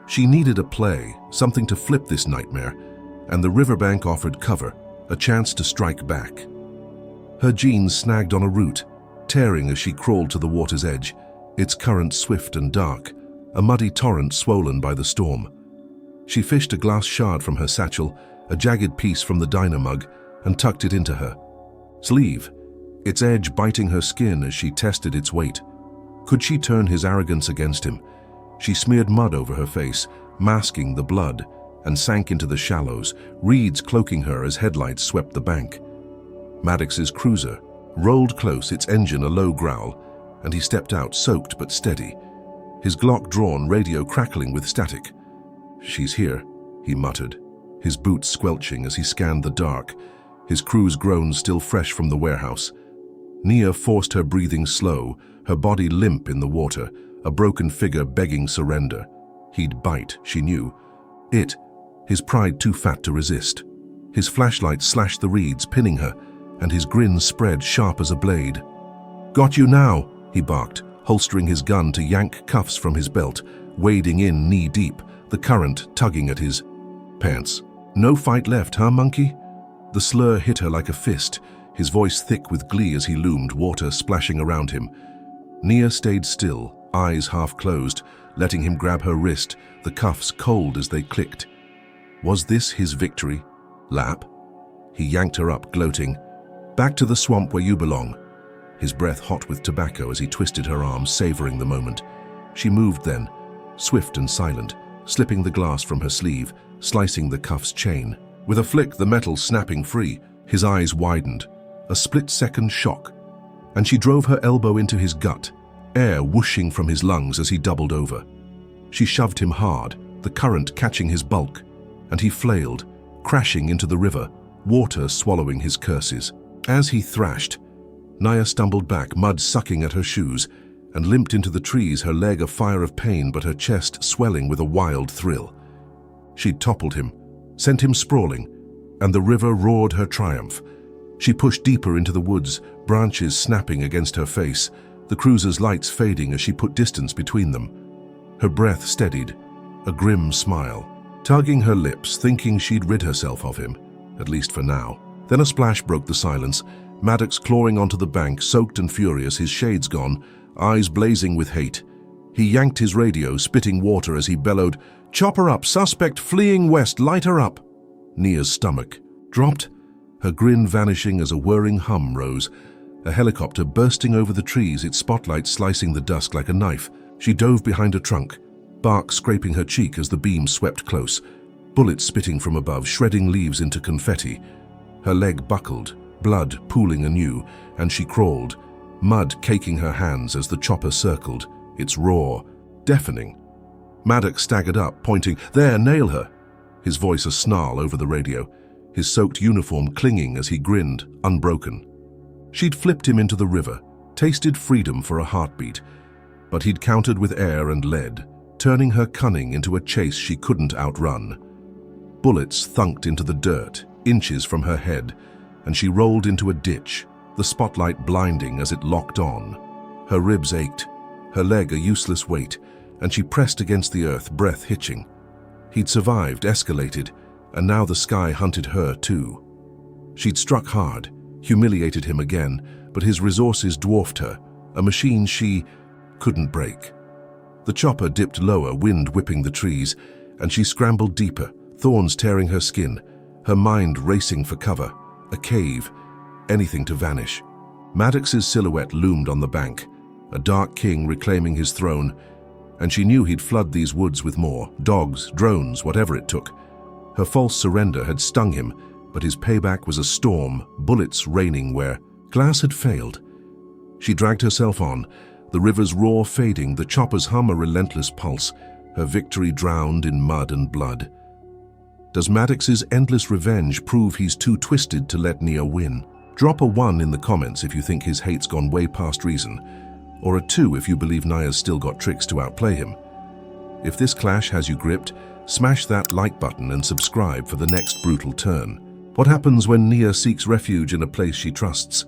She needed a play, something to flip this nightmare, and the riverbank offered cover, a chance to strike back. Her jeans snagged on a root, tearing as she crawled to the water's edge, its current swift and dark, a muddy torrent swollen by the storm. She fished a glass shard from her satchel, a jagged piece from the diner mug, and tucked it into her sleeve, its edge biting her skin as she tested its weight. Could she turn his arrogance against him? She smeared mud over her face, masking the blood, and sank into the shallows, reeds cloaking her as headlights swept the bank. Maddox's cruiser rolled close, its engine a low growl, and he stepped out, soaked but steady, his Glock drawn, radio crackling with static. "She's here," he muttered, his boots squelching as he scanned the dark, his crew's groans still fresh from the warehouse. Nia forced her breathing slow, her body limp in the water, a broken figure begging surrender. He'd bite, she knew. His pride too fat to resist. His flashlight slashed the reeds, pinning her, and his grin spread sharp as a blade. "Got you now," he barked, holstering his gun to yank cuffs from his belt, wading in knee-deep, the current tugging at his pants. "No fight left, huh, monkey?" The slur hit her like a fist, his voice thick with glee as he loomed, water splashing around him. Nia stayed still, eyes half closed, letting him grab her wrist, the cuffs cold as they clicked. Was this his victory lap? He yanked her up, gloating. "Back to the swamp where you belong." His breath hot with tobacco as he twisted her arm, savoring the moment. She moved then, swift and silent, slipping the glass from her sleeve, slicing the cuff's chain. With a flick, the metal snapping free, his eyes widened. A split-second shock, and she drove her elbow into his gut, air whooshing from his lungs as he doubled over. She shoved him hard, the current catching his bulk, and he flailed, crashing into the river, water swallowing his curses. As he thrashed, Nia stumbled back, mud sucking at her shoes, and limped into the trees, her leg a fire of pain but her chest swelling with a wild thrill. She'd toppled him, sent him sprawling, and the river roared her triumph. She pushed deeper into the woods, branches snapping against her face, the cruiser's lights fading as she put distance between them. Her breath steadied, a grim smile, tugging her lips, thinking she'd rid herself of him, at least for now. Then a splash broke the silence, Maddox clawing onto the bank, soaked and furious, his shades gone, eyes blazing with hate. He yanked his radio, spitting water as he bellowed, "Chopper up, suspect fleeing west, light her up." Nia's stomach dropped, her grin vanishing as a whirring hum rose. A helicopter bursting over the trees, its spotlight slicing the dusk like a knife. She dove behind a trunk, bark scraping her cheek as the beam swept close, bullets spitting from above, shredding leaves into confetti. Her leg buckled, blood pooling anew, and she crawled, mud caking her hands as the chopper circled, its roar deafening. Maddox staggered up, pointing, "There, nail her!" His voice a snarl over the radio, his soaked uniform clinging as he grinned, unbroken. She'd flipped him into the river, tasted freedom for a heartbeat, but he'd countered with air and lead, turning her cunning into a chase she couldn't outrun. Bullets thunked into the dirt, inches from her head, and she rolled into a ditch, the spotlight blinding as it locked on. Her ribs ached, her leg a useless weight, and she pressed against the earth, breath hitching. He'd survived, escalated, and now the sky hunted her too. She'd struck hard, humiliated him again, but his resources dwarfed her, a machine she couldn't break. The chopper dipped lower, wind whipping the trees, and she scrambled deeper, thorns tearing her skin, her mind racing for cover, a cave, anything to vanish. Maddox's silhouette loomed on the bank, a dark king reclaiming his throne, and she knew he'd flood these woods with more, dogs, drones, whatever it took. Her false surrender had stung him, but his payback was a storm, bullets raining where glass had failed. She dragged herself on, the river's roar fading, the chopper's hum a relentless pulse, her victory drowned in mud and blood. Does Maddox's endless revenge prove he's too twisted to let Nia win? Drop a 1 in the comments if you think his hate's gone way past reason, or a 2 if you believe Nia's still got tricks to outplay him. If this clash has you gripped, smash that like button and subscribe for the next brutal turn. What happens when Nia seeks refuge in a place she trusts,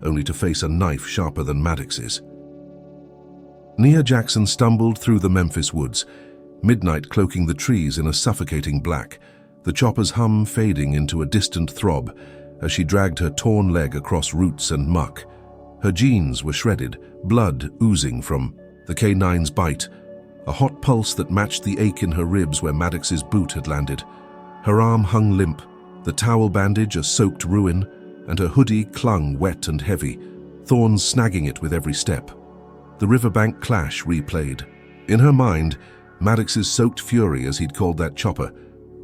only to face a knife sharper than Maddox's? Nia Jackson stumbled through the Memphis woods, midnight cloaking the trees in a suffocating black, the chopper's hum fading into a distant throb as she dragged her torn leg across roots and muck. Her jeans were shredded, blood oozing from the K9's bite, a hot pulse that matched the ache in her ribs where Maddox's boot had landed. Her arm hung limp, the towel bandage a soaked ruin, and her hoodie clung wet and heavy, thorns snagging it with every step. The riverbank clash replayed. In her mind, Maddox's soaked fury as he'd called that chopper,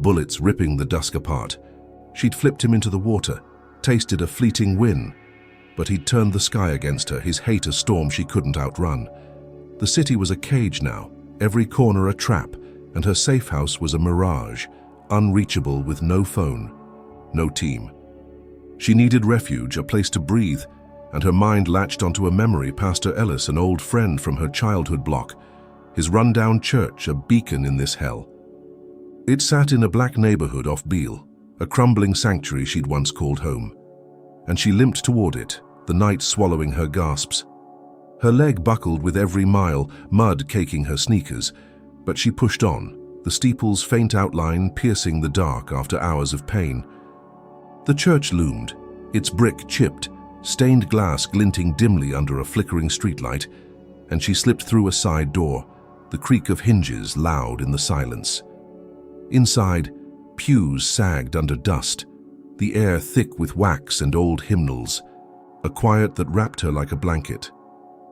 bullets ripping the dusk apart. She'd flipped him into the water, tasted a fleeting win, but he'd turned the sky against her, his hate a storm she couldn't outrun. The city was a cage now, every corner a trap, and her safe house was a mirage, unreachable with no phone, no team. She needed refuge, a place to breathe, and her mind latched onto a memory, Pastor Ellis, an old friend from her childhood block, his rundown church a beacon in this hell. It sat in a black neighborhood off Beale, a crumbling sanctuary she'd once called home, and she limped toward it, the night swallowing her gasps. Her leg buckled with every mile, mud caking her sneakers, but she pushed on, the steeple's faint outline piercing the dark after hours of pain. The church loomed, its brick chipped, stained glass glinting dimly under a flickering streetlight, and she slipped through a side door, the creak of hinges loud in the silence. Inside, pews sagged under dust, the air thick with wax and old hymnals, a quiet that wrapped her like a blanket.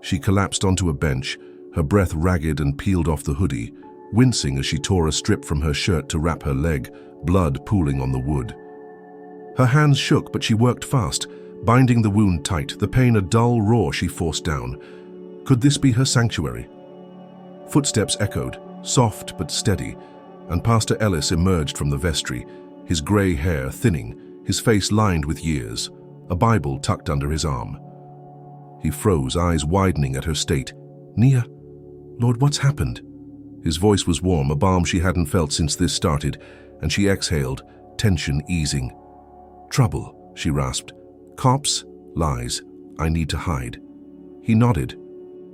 She collapsed onto a bench, her breath ragged and peeled off the hoodie, wincing as she tore a strip from her shirt to wrap her leg, blood pooling on the wood. Her hands shook, but she worked fast, binding the wound tight, the pain a dull roar she forced down. Could this be her sanctuary? Footsteps echoed, soft but steady, and Pastor Ellis emerged from the vestry, his grey hair thinning, his face lined with years, a Bible tucked under his arm. He froze, eyes widening at her state. "Nia, Lord, what's happened?" His voice was warm, a balm she hadn't felt since this started, and she exhaled, tension easing. "Trouble," she rasped. "Cops, lies, I need to hide." He nodded,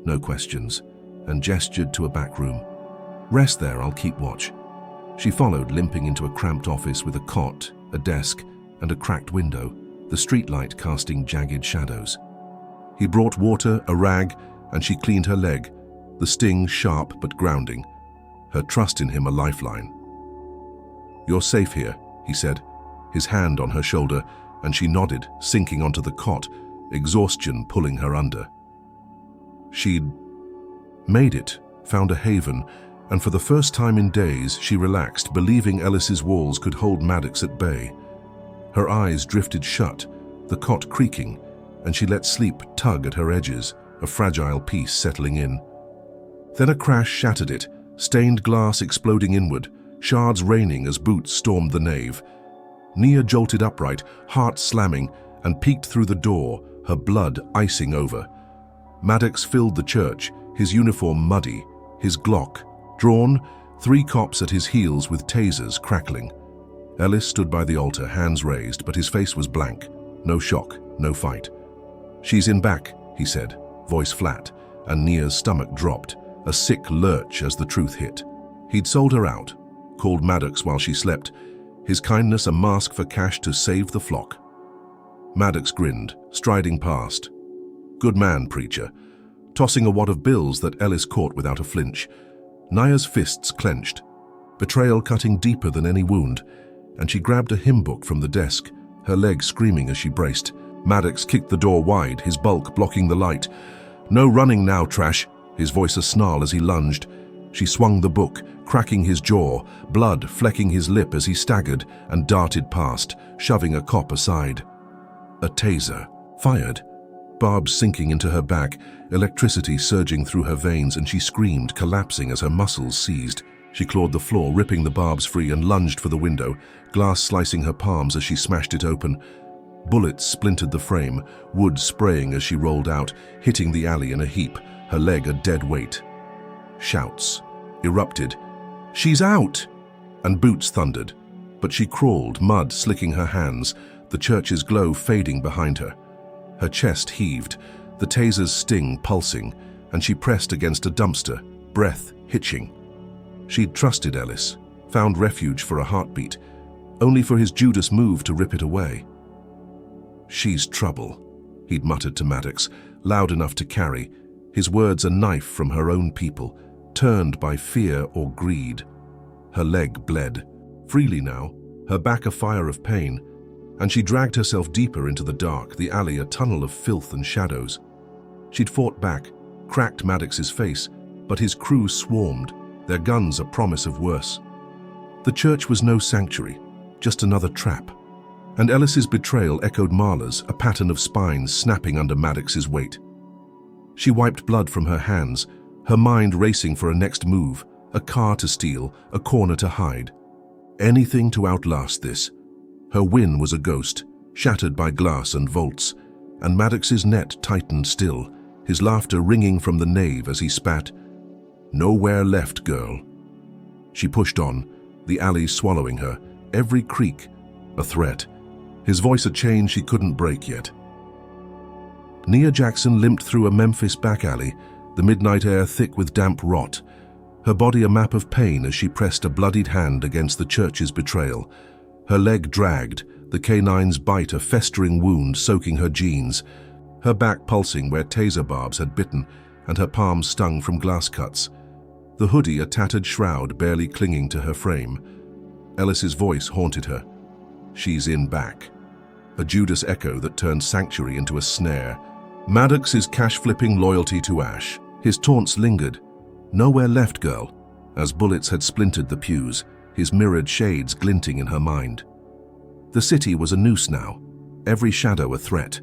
no questions, and gestured to a back room. "Rest there, I'll keep watch." She followed, limping into a cramped office with a cot, a desk, and a cracked window, the streetlight casting jagged shadows. He brought water, a rag, and she cleaned her leg, the sting sharp but grounding, her trust in him a lifeline. "You're safe here," he said, his hand on her shoulder, and she nodded, sinking onto the cot, exhaustion pulling her under. She'd made it, found a haven, and for the first time in days she relaxed, believing Ellis's walls could hold Maddox at bay. Her eyes drifted shut, the cot creaking, and she let sleep tug at her edges, a fragile peace settling in. Then a crash shattered it, stained glass exploding inward, shards raining as boots stormed the nave. Nia jolted upright, heart slamming, and peeked through the door, her blood icing over. Maddox filled the church, his uniform muddy, his Glock drawn, 3 cops at his heels with tasers crackling. Ellis stood by the altar, hands raised, but his face was blank. No shock, no fight. "She's in back," he said, voice flat, and Nia's stomach dropped, a sick lurch as the truth hit. He'd sold her out, called Maddox while she slept, his kindness a mask for cash to save the flock. Maddox grinned, striding past. "Good man, preacher," tossing a wad of bills that Ellis caught without a flinch. Nia's fists clenched, betrayal cutting deeper than any wound, and she grabbed a hymn book from the desk, her leg screaming as she braced. Maddox kicked the door wide, his bulk blocking the light. "No running now, trash," his voice a snarl as he lunged. She swung the book, cracking his jaw, blood flecking his lip as he staggered and darted past, shoving a cop aside. A taser, fired, barbs sinking into her back, electricity surging through her veins, and she screamed, collapsing as her muscles seized. She clawed the floor, ripping the barbs free, and lunged for the window, glass slicing her palms as she smashed it open. Bullets splintered the frame, wood spraying as she rolled out, hitting the alley in a heap, her leg a dead weight. Shouts erupted. "She's out!" And boots thundered. But she crawled, mud slicking her hands, the church's glow fading behind her. Her chest heaved, the taser's sting pulsing, and she pressed against a dumpster, breath hitching. She'd trusted Ellis, found refuge for a heartbeat, only for his Judas move to rip it away. "She's trouble," he'd muttered to Maddox, loud enough to carry, his words a knife from her own people, turned by fear or greed. Her leg bled, freely now, her back a fire of pain, and she dragged herself deeper into the dark, the alley a tunnel of filth and shadows. She'd fought back, cracked Maddox's face, but his crew swarmed, their guns a promise of worse. The church was no sanctuary, just another trap. And Ellis's betrayal echoed Marla's, a pattern of spines snapping under Maddox's weight. She wiped blood from her hands, her mind racing for a next move, a car to steal, a corner to hide. Anything to outlast this. Her win was a ghost, shattered by glass and volts, and Maddox's net tightened still, his laughter ringing from the nave as he spat. "Nowhere left, girl." She pushed on, the alley swallowing her, every creak a threat, his voice a chain she couldn't break yet. Nia Jackson limped through a Memphis back alley, the midnight air thick with damp rot, her body a map of pain as she pressed a bloodied hand against the church's betrayal. Her leg dragged, the canine's bite a festering wound soaking her jeans, her back pulsing where taser barbs had bitten, and her palms stung from glass cuts. The hoodie a tattered shroud barely clinging to her frame. Ellis's voice haunted her. "She's in back." A Judas echo that turned sanctuary into a snare. Maddox's cash-flipping loyalty to Ash. His taunts lingered. "Nowhere left, girl." as bullets had splintered the pews, his mirrored shades glinting in her mind. The city was a noose now, every shadow a threat,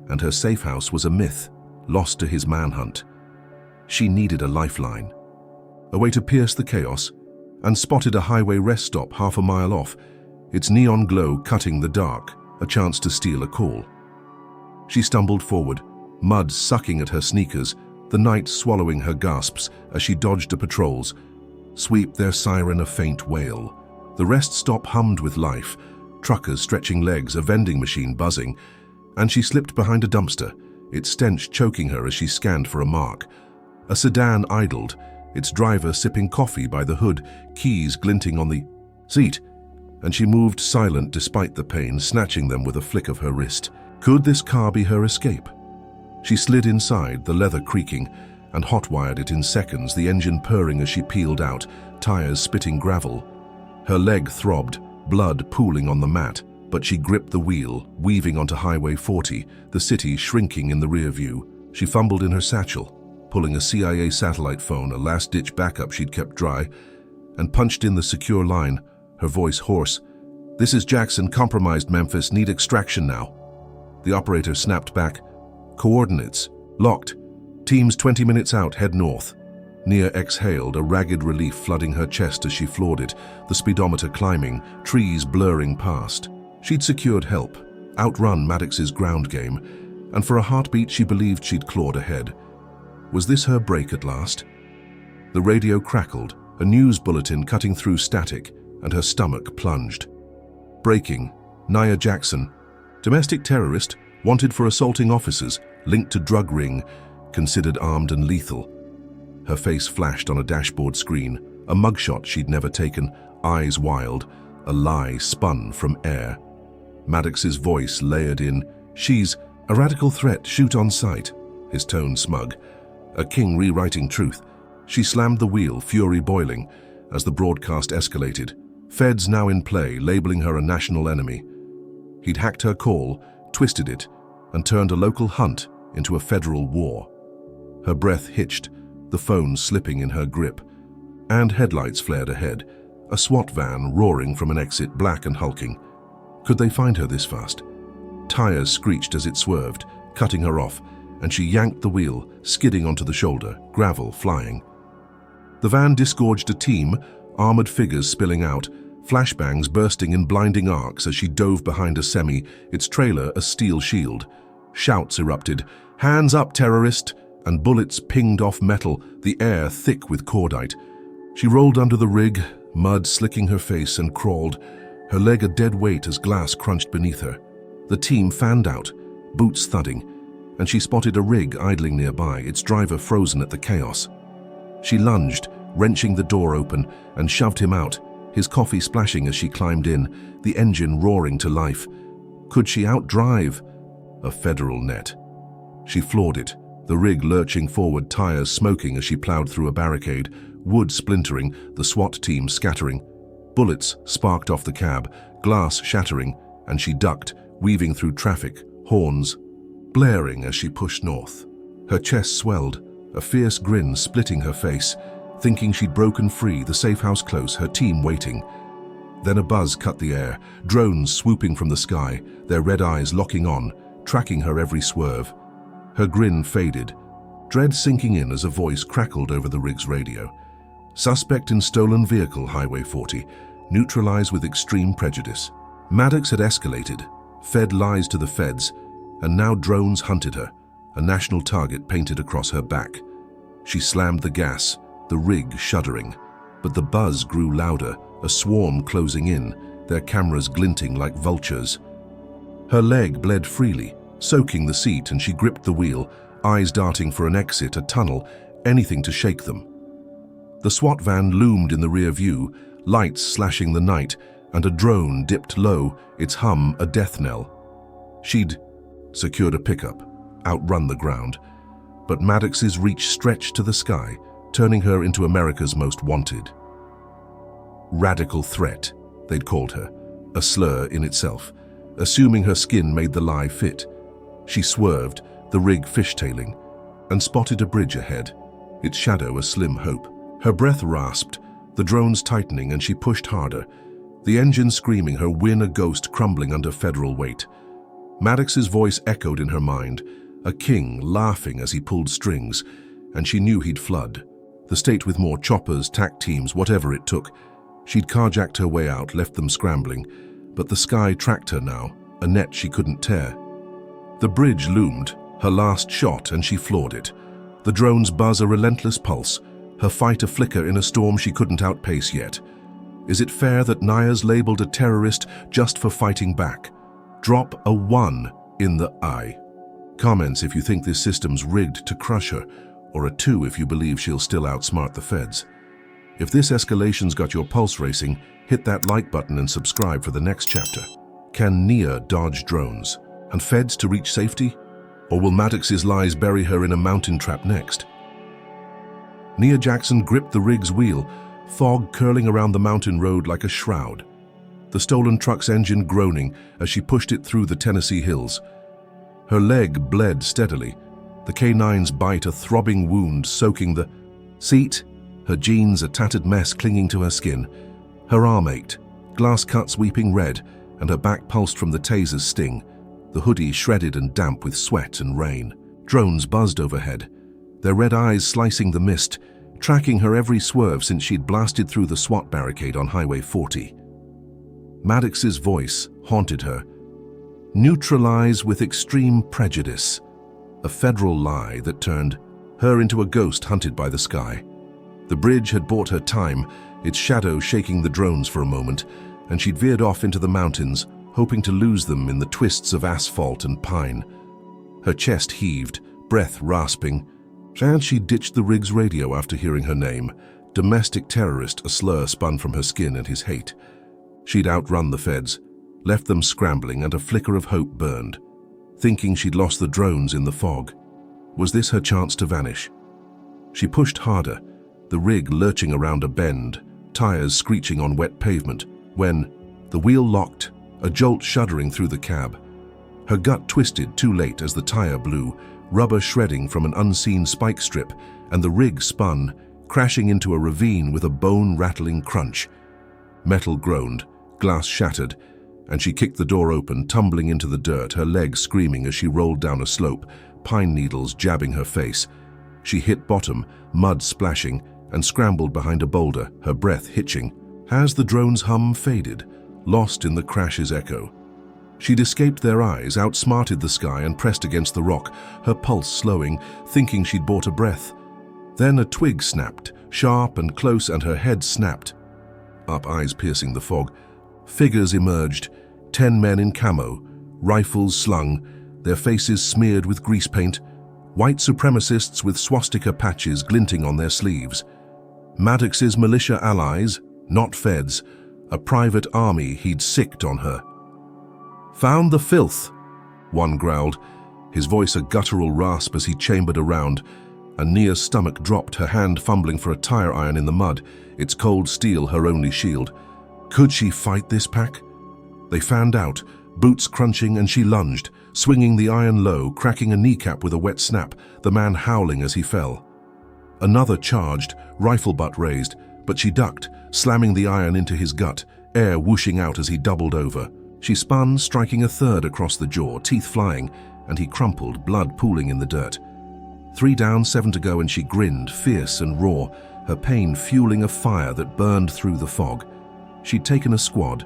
and her safe house was a myth, lost to his manhunt. She needed a lifeline, a way to pierce the chaos, and spotted a highway rest stop half a mile off, its neon glow cutting the dark, a chance to steal a call. She stumbled forward, mud sucking at her sneakers, the night swallowing her gasps as she dodged the patrols, sweep their siren a faint wail. The rest stop hummed with life, truckers stretching legs, a vending machine buzzing, and she slipped behind a dumpster, its stench choking her as she scanned for a mark. A sedan idled, its driver sipping coffee by the hood, keys glinting on the seat, and she moved silent despite the pain, snatching them with a flick of her wrist. Could this car be her escape? She slid inside, the leather creaking, and hot-wired it in seconds, the engine purring as she peeled out, tires spitting gravel. Her leg throbbed, blood pooling on the mat, but she gripped the wheel, weaving onto Highway 40, the city shrinking in the rear view. She fumbled in her satchel, pulling a CIA satellite phone, a last-ditch backup she'd kept dry, and punched in the secure line, her voice hoarse. "This is Jackson, compromised Memphis, need extraction now." The operator snapped back. "Coordinates. Locked. Teams 20 minutes out, head north." Nia exhaled, a ragged relief flooding her chest as she floored it, the speedometer climbing, trees blurring past. She'd secured help, outrun Maddox's ground game, and for a heartbeat she believed she'd clawed ahead. Was this her break at last? The radio crackled, a news bulletin cutting through static, and her stomach plunged. Breaking. Nia Jackson, domestic terrorist, wanted for assaulting officers, linked to drug ring, considered armed and lethal. Her face flashed on a dashboard screen, a mugshot she'd never taken, eyes wild, a lie spun from air. Maddox's voice layered in, "She's a radical threat, shoot on sight," his tone smug. A king rewriting truth. She slammed the wheel, fury boiling, as the broadcast escalated. Feds now in play, labeling her a national enemy. He'd hacked her call, twisted it, and turned a local hunt into a federal war. Her breath hitched, the phone slipping in her grip, and headlights flared ahead, a SWAT van roaring from an exit, black and hulking. Could they find her this fast? Tires screeched as it swerved, cutting her off, and she yanked the wheel, skidding onto the shoulder, gravel flying. The van disgorged a team, armored figures spilling out, flashbangs bursting in blinding arcs as she dove behind a semi, its trailer a steel shield. Shouts erupted, "Hands up, terrorist!" and bullets pinged off metal, the air thick with cordite. She rolled under the rig, mud slicking her face, and crawled, her leg a dead weight as glass crunched beneath her. The team fanned out, boots thudding, and she spotted a rig idling nearby, its driver frozen at the chaos. She lunged, wrenching the door open, and shoved him out, his coffee splashing as she climbed in, the engine roaring to life. Could she outdrive a federal net? She floored it, the rig lurching forward, tires smoking as she plowed through a barricade, wood splintering, the SWAT team scattering. Bullets sparked off the cab, glass shattering, and she ducked, weaving through traffic, horns blaring as she pushed north. Her chest swelled, a fierce grin splitting her face, thinking she'd broken free, the safe house close, her team waiting. Then a buzz cut the air, drones swooping from the sky, their red eyes locking on, tracking her every swerve. Her grin faded, dread sinking in as a voice crackled over the rig's radio. "Suspect in stolen vehicle, Highway 40, neutralized with extreme prejudice." Maddox had escalated, fed lies to the feds, and now drones hunted her, a national target painted across her back. She slammed the gas, the rig shuddering, but the buzz grew louder, a swarm closing in, their cameras glinting like vultures. Her leg bled freely, soaking the seat, and she gripped the wheel, eyes darting for an exit, a tunnel, anything to shake them. The SWAT van loomed in the rear view, lights slashing the night, and a drone dipped low, its hum a death knell. She'd secured a pickup, outrun the ground, but Maddox's reach stretched to the sky, turning her into America's most wanted. Radical threat, they'd called her, a slur in itself, assuming her skin made the lie fit. She swerved, the rig fishtailing, and spotted a bridge ahead, its shadow a slim hope. Her breath rasped, the drones tightening, and she pushed harder, the engine screaming, her win a ghost crumbling under federal weight. Maddox's voice echoed in her mind, a king laughing as he pulled strings, and she knew he'd flood. The state with more choppers, TAC teams, whatever it took. She'd carjacked her way out, left them scrambling, but the sky tracked her now, a net she couldn't tear. The bridge loomed, her last shot, and she floored it. The drones buzz a relentless pulse, her fight a flicker in a storm she couldn't outpace yet. Is it fair that Nia's labeled a terrorist just for fighting back? Drop a 1 in the eye. Comments if you think this system's rigged to crush her, or a 2 if you believe she'll still outsmart the feds. If this escalation's got your pulse racing, hit that like button and subscribe for the next chapter. Can Nia dodge drones and feds to reach safety? Or will Maddox's lies bury her in a mountain trap next? Nia Jackson gripped the rig's wheel, fog curling around the mountain road like a shroud. The stolen truck's engine groaning as she pushed it through the Tennessee hills. Her leg bled steadily, the K9's bite a throbbing wound soaking the seat, her jeans a tattered mess clinging to her skin. Her arm ached, glass cuts weeping red, and her back pulsed from the taser's sting, the hoodie shredded and damp with sweat and rain. Drones buzzed overhead, their red eyes slicing the mist, tracking her every swerve since she'd blasted through the SWAT barricade on Highway 40. Maddox's voice haunted her. Neutralize with extreme prejudice. A federal lie that turned her into a ghost hunted by the sky. The bridge had bought her time, its shadow shaking the drones for a moment, and she'd veered off into the mountains, hoping to lose them in the twists of asphalt and pine. Her chest heaved, breath rasping, and she ditched the rig's radio after hearing her name. Domestic terrorist, a slur spun from her skin and his hate. She'd outrun the feds, left them scrambling, and a flicker of hope burned. Thinking she'd lost the drones in the fog. Was this her chance to vanish? She pushed harder, the rig lurching around a bend, tires screeching on wet pavement, when the wheel locked, a jolt shuddering through the cab. Her gut twisted too late as the tire blew, rubber shredding from an unseen spike strip, and the rig spun, crashing into a ravine with a bone-rattling crunch. Metal groaned, glass shattered, and she kicked the door open, tumbling into the dirt, her legs screaming as she rolled down a slope, pine needles jabbing her face. She hit bottom, mud splashing, and scrambled behind a boulder, her breath hitching. As the drone's hum faded, lost in the crash's echo. She'd escaped their eyes, outsmarted the sky, and pressed against the rock, her pulse slowing, thinking she'd bought a breath. Then a twig snapped, sharp and close, and her head snapped. Up, eyes piercing the fog. Figures emerged, 10 men in camo, rifles slung, their faces smeared with grease paint, white supremacists with swastika patches glinting on their sleeves. Maddox's militia allies, not feds, a private army he'd sicked on her. "Found the filth," one growled, his voice a guttural rasp as he chambered around, and Nia's stomach dropped, her hand fumbling for a tire iron in the mud, its cold steel her only shield. Could she fight this pack? They fanned out, boots crunching, and she lunged, swinging the iron low, cracking a kneecap with a wet snap, the man howling as he fell. Another charged, rifle butt raised, but she ducked, slamming the iron into his gut, air whooshing out as he doubled over. She spun, striking a third across the jaw, teeth flying, and he crumpled, blood pooling in the dirt. 3 down, 7 to go, and she grinned, fierce and raw, her pain fueling a fire that burned through the fog. She'd taken a squad,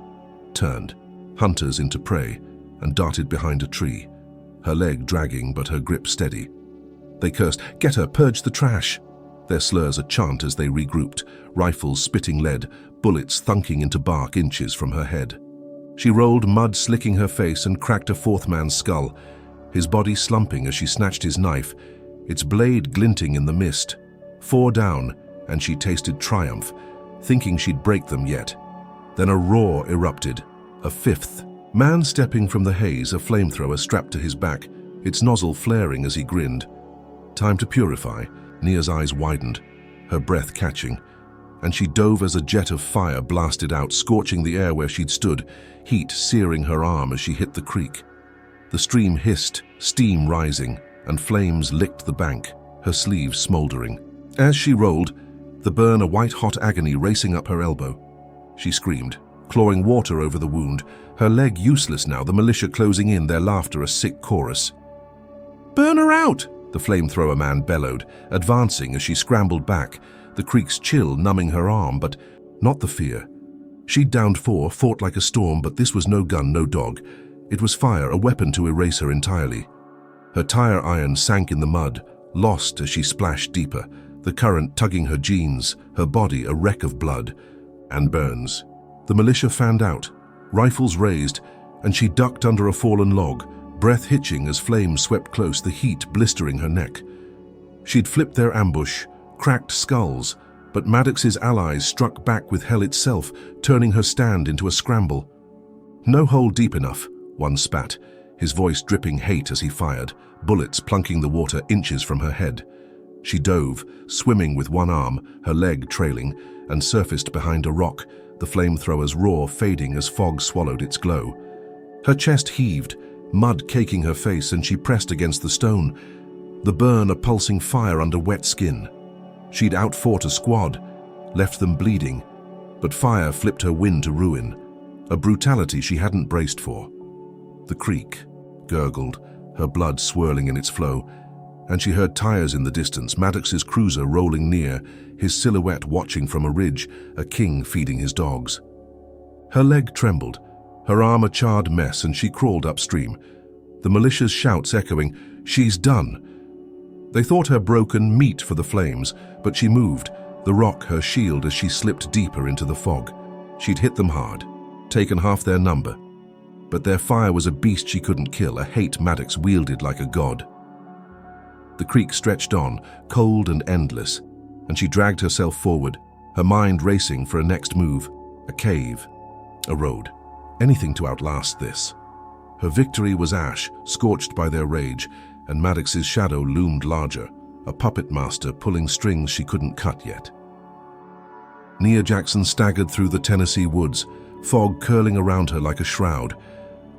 turned, hunters into prey, and darted behind a tree, her leg dragging but her grip steady. They cursed, "Get her, purge the trash!" Their slurs a chant as they regrouped, rifles spitting lead, bullets thunking into bark inches from her head. She rolled, mud slicking her face, and cracked a 4th man's skull, his body slumping as she snatched his knife, its blade glinting in the mist. 4 down, and she tasted triumph, thinking she'd break them yet. Then a roar erupted, a 5th. Man stepping from the haze, a flamethrower strapped to his back, its nozzle flaring as he grinned. Time to purify. Nia's eyes widened, her breath catching, and she dove as a jet of fire blasted out, scorching the air where she'd stood, heat searing her arm as she hit the creek. The stream hissed, steam rising, and flames licked the bank, her sleeves smoldering. As she rolled, the burn a white-hot agony racing up her elbow. She screamed, clawing water over the wound, her leg useless now, the militia closing in, their laughter a sick chorus. "Burn her out!" the flamethrower man bellowed, advancing as she scrambled back, the creek's chill numbing her arm, but not the fear. She'd downed 4, fought like a storm, but this was no gun, no dog. It was fire, a weapon to erase her entirely. Her tire iron sank in the mud, lost as she splashed deeper, the current tugging her jeans, her body a wreck of blood and burns. The militia fanned out, rifles raised, and she ducked under a fallen log, breath hitching as flames swept close, the heat blistering her neck. She'd flipped their ambush, cracked skulls, but Maddox's allies struck back with hell itself, turning her stand into a scramble. "No hole deep enough," one spat, his voice dripping hate as he fired, bullets plunking the water inches from her head. She dove, swimming with one arm, her leg trailing, and surfaced behind a rock, the flamethrower's roar fading as fog swallowed its glow. Her chest heaved, mud caking her face, and she pressed against the stone, the burn a pulsing fire under wet skin. She'd outfought a squad, left them bleeding, but fire flipped her win to ruin, a brutality she hadn't braced for. The creek gurgled, her blood swirling in its flow, and she heard tires in the distance, Maddox's cruiser rolling near, his silhouette watching from a ridge, a king feeding his dogs. Her leg trembled, her arm a charred mess, and she crawled upstream, the militia's shouts echoing, "She's done!" They thought her broken meat for the flames, but she moved, the rock her shield as she slipped deeper into the fog. She'd hit them hard, taken half their number, but their fire was a beast she couldn't kill, a hate Maddox wielded like a god. The creek stretched on, cold and endless, and she dragged herself forward, her mind racing for a next move, a cave, a road, anything to outlast this. Her victory was ash, scorched by their rage, and Maddox's shadow loomed larger, a puppet master pulling strings she couldn't cut yet. Nia Jackson staggered through the Tennessee woods, fog curling around her like a shroud,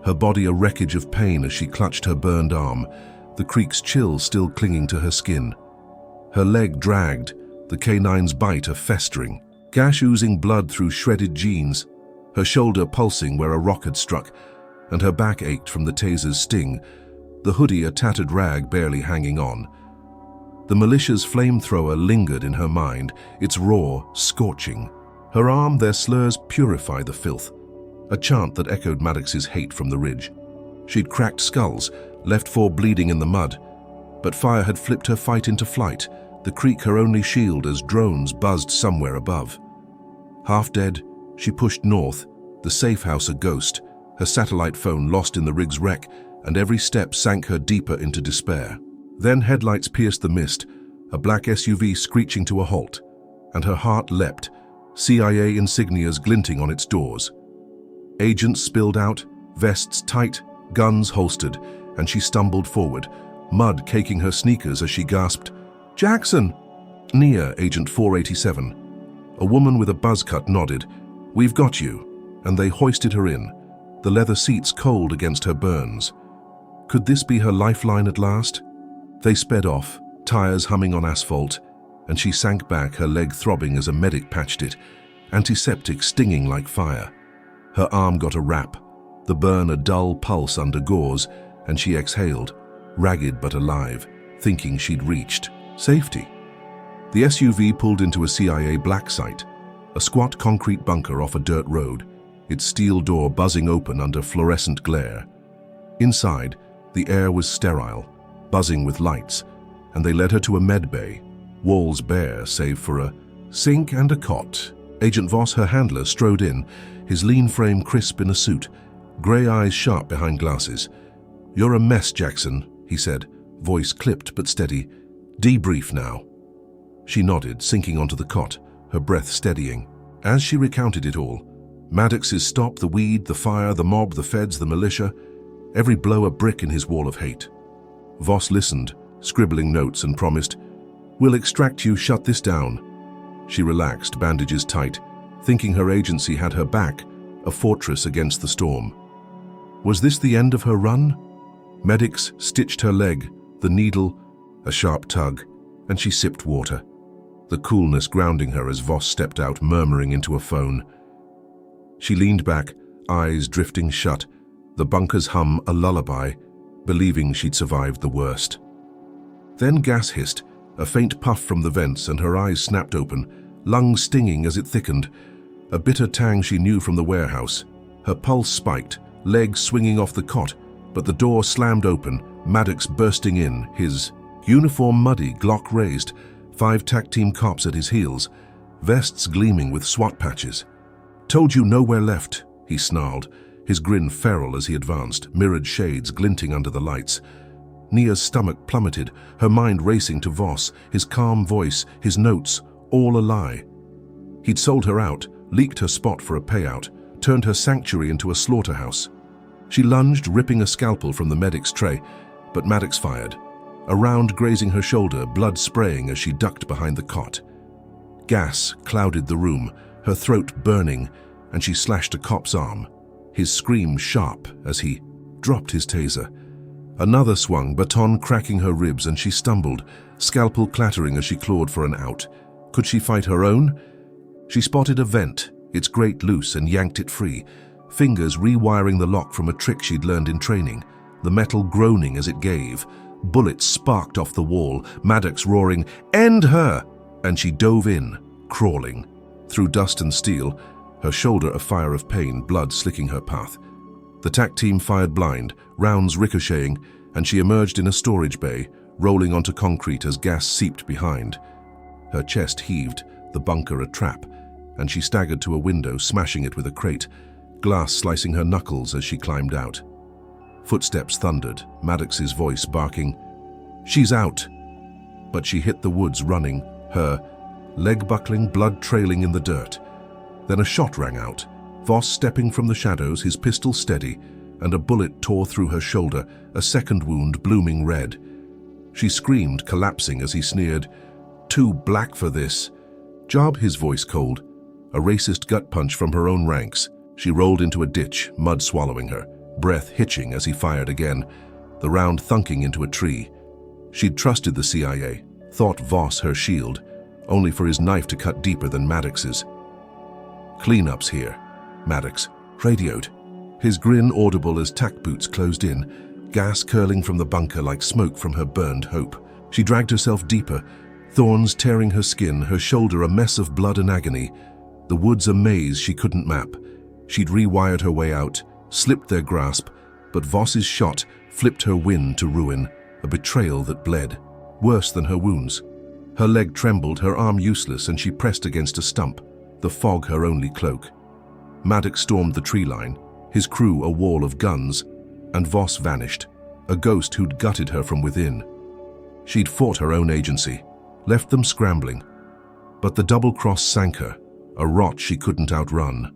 her body a wreckage of pain as she clutched her burned arm, the creek's chill still clinging to her skin. Her leg dragged, the canine's bite a festering, gash oozing blood through shredded jeans, her shoulder pulsing where a rock had struck, and her back ached from the taser's sting, the hoodie a tattered rag barely hanging on. The militia's flamethrower lingered in her mind, its roar scorching. Her arm, their slurs purify the filth, a chant that echoed Maddox's hate from the ridge. She'd cracked skulls, left 4 bleeding in the mud, but fire had flipped her fight into flight, the creek her only shield as drones buzzed somewhere above. Half dead, she pushed north, the safe house a ghost, her satellite phone lost in the rig's wreck, and every step sank her deeper into despair. Then headlights pierced the mist, a black SUV screeching to a halt, and her heart leapt, CIA insignias glinting on its doors. Agents spilled out, vests tight, guns holstered, and she stumbled forward, mud caking her sneakers as she gasped, "Jackson!" "Nia, Agent 487. A woman with a buzz cut nodded, "We've got you," and they hoisted her in, the leather seats cold against her burns. Could this be her lifeline at last? They sped off, tires humming on asphalt, and she sank back, her leg throbbing as a medic patched it, antiseptic stinging like fire. Her arm got a wrap, the burn a dull pulse under gauze, and she exhaled, ragged but alive, thinking she'd reached safety. The SUV pulled into a CIA black site, a squat concrete bunker off a dirt road, its steel door buzzing open under fluorescent glare. Inside, the air was sterile, buzzing with lights, and they led her to a med bay, walls bare save for a sink and a cot. Agent Voss, her handler, strode in, his lean frame crisp in a suit, grey eyes sharp behind glasses. "You're a mess, Jackson," he said, voice clipped but steady. "Debrief now." She nodded, sinking onto the cot, her breath steadying. As she recounted it all, Maddox's stop, the weed, the fire, the mob, the feds, the militia, every blow a brick in his wall of hate. Voss listened, scribbling notes, and promised, "We'll extract you, shut this down." She relaxed, bandages tight, thinking her agency had her back, a fortress against the storm. Was this the end of her run? Medics stitched her leg, the needle, a sharp tug, and she sipped water. the coolness grounding her as Voss stepped out, murmuring into a phone. She leaned back, eyes drifting shut, the bunker's hum a lullaby, believing she'd survived the worst. Then gas hissed, a faint puff from the vents, and her eyes snapped open, lungs stinging as it thickened, a bitter tang she knew from the warehouse. Her pulse spiked, legs swinging off the cot, but the door slammed open, Maddox bursting in, his uniform muddy, Glock raised, 5 TAC team cops at his heels, vests gleaming with SWAT patches. "Told you nowhere left," he snarled, his grin feral as he advanced, mirrored shades glinting under the lights. Nia's stomach plummeted, her mind racing to Voss, his calm voice, his notes, all a lie. He'd sold her out, leaked her spot for a payout, turned her sanctuary into a slaughterhouse. She lunged, ripping a scalpel from the medic's tray, but Maddox fired, a round grazing her shoulder, blood spraying as she ducked behind the cot. Gas clouded the room, her throat burning, and she slashed a cop's arm, his scream sharp as he dropped his taser. Another swung, baton cracking her ribs, and she stumbled, scalpel clattering as she clawed for an out. Could she fight her own? She spotted a vent, its grate loose, and yanked it free, fingers rewiring the lock from a trick she'd learned in training, the metal groaning as it gave. Bullets sparked off the wall, Maddox roaring, "End her!" And she dove in, crawling. Through dust and steel, her shoulder a fire of pain, blood slicking her path. The TAC team fired blind, rounds ricocheting, and she emerged in a storage bay, rolling onto concrete as gas seeped behind. Her chest heaved, the bunker a trap, and she staggered to a window, smashing it with a crate, glass slicing her knuckles as she climbed out. Footsteps thundered, Maddox's voice barking, "She's out!" But she hit the woods running, her leg buckling, blood trailing in the dirt. Then a shot rang out, Voss stepping from the shadows, his pistol steady, and a bullet tore through her shoulder, a second wound blooming red. She screamed, collapsing as he sneered, "Too black for this." "Job," his voice cold, a racist gut punch from her own ranks. She rolled into a ditch, mud swallowing her, breath hitching as he fired again, the round thunking into a tree. She'd trusted the CIA, thought Voss her shield, only for his knife to cut deeper than Maddox's. "Cleanup's here," Maddox radioed, his grin audible as tack boots closed in, gas curling from the bunker like smoke from her burned hope. She dragged herself deeper, thorns tearing her skin, her shoulder a mess of blood and agony. The woods a maze she couldn't map. She'd rewired her way out, slipped their grasp, but Voss's shot flipped her wind to ruin, a betrayal that bled, worse than her wounds. Her leg trembled, her arm useless, and she pressed against a stump, the fog her only cloak. Maddox stormed the tree line, his crew a wall of guns, and Voss vanished, a ghost who'd gutted her from within. She'd fought her own agency, left them scrambling, but the double cross sank her, a rot she couldn't outrun.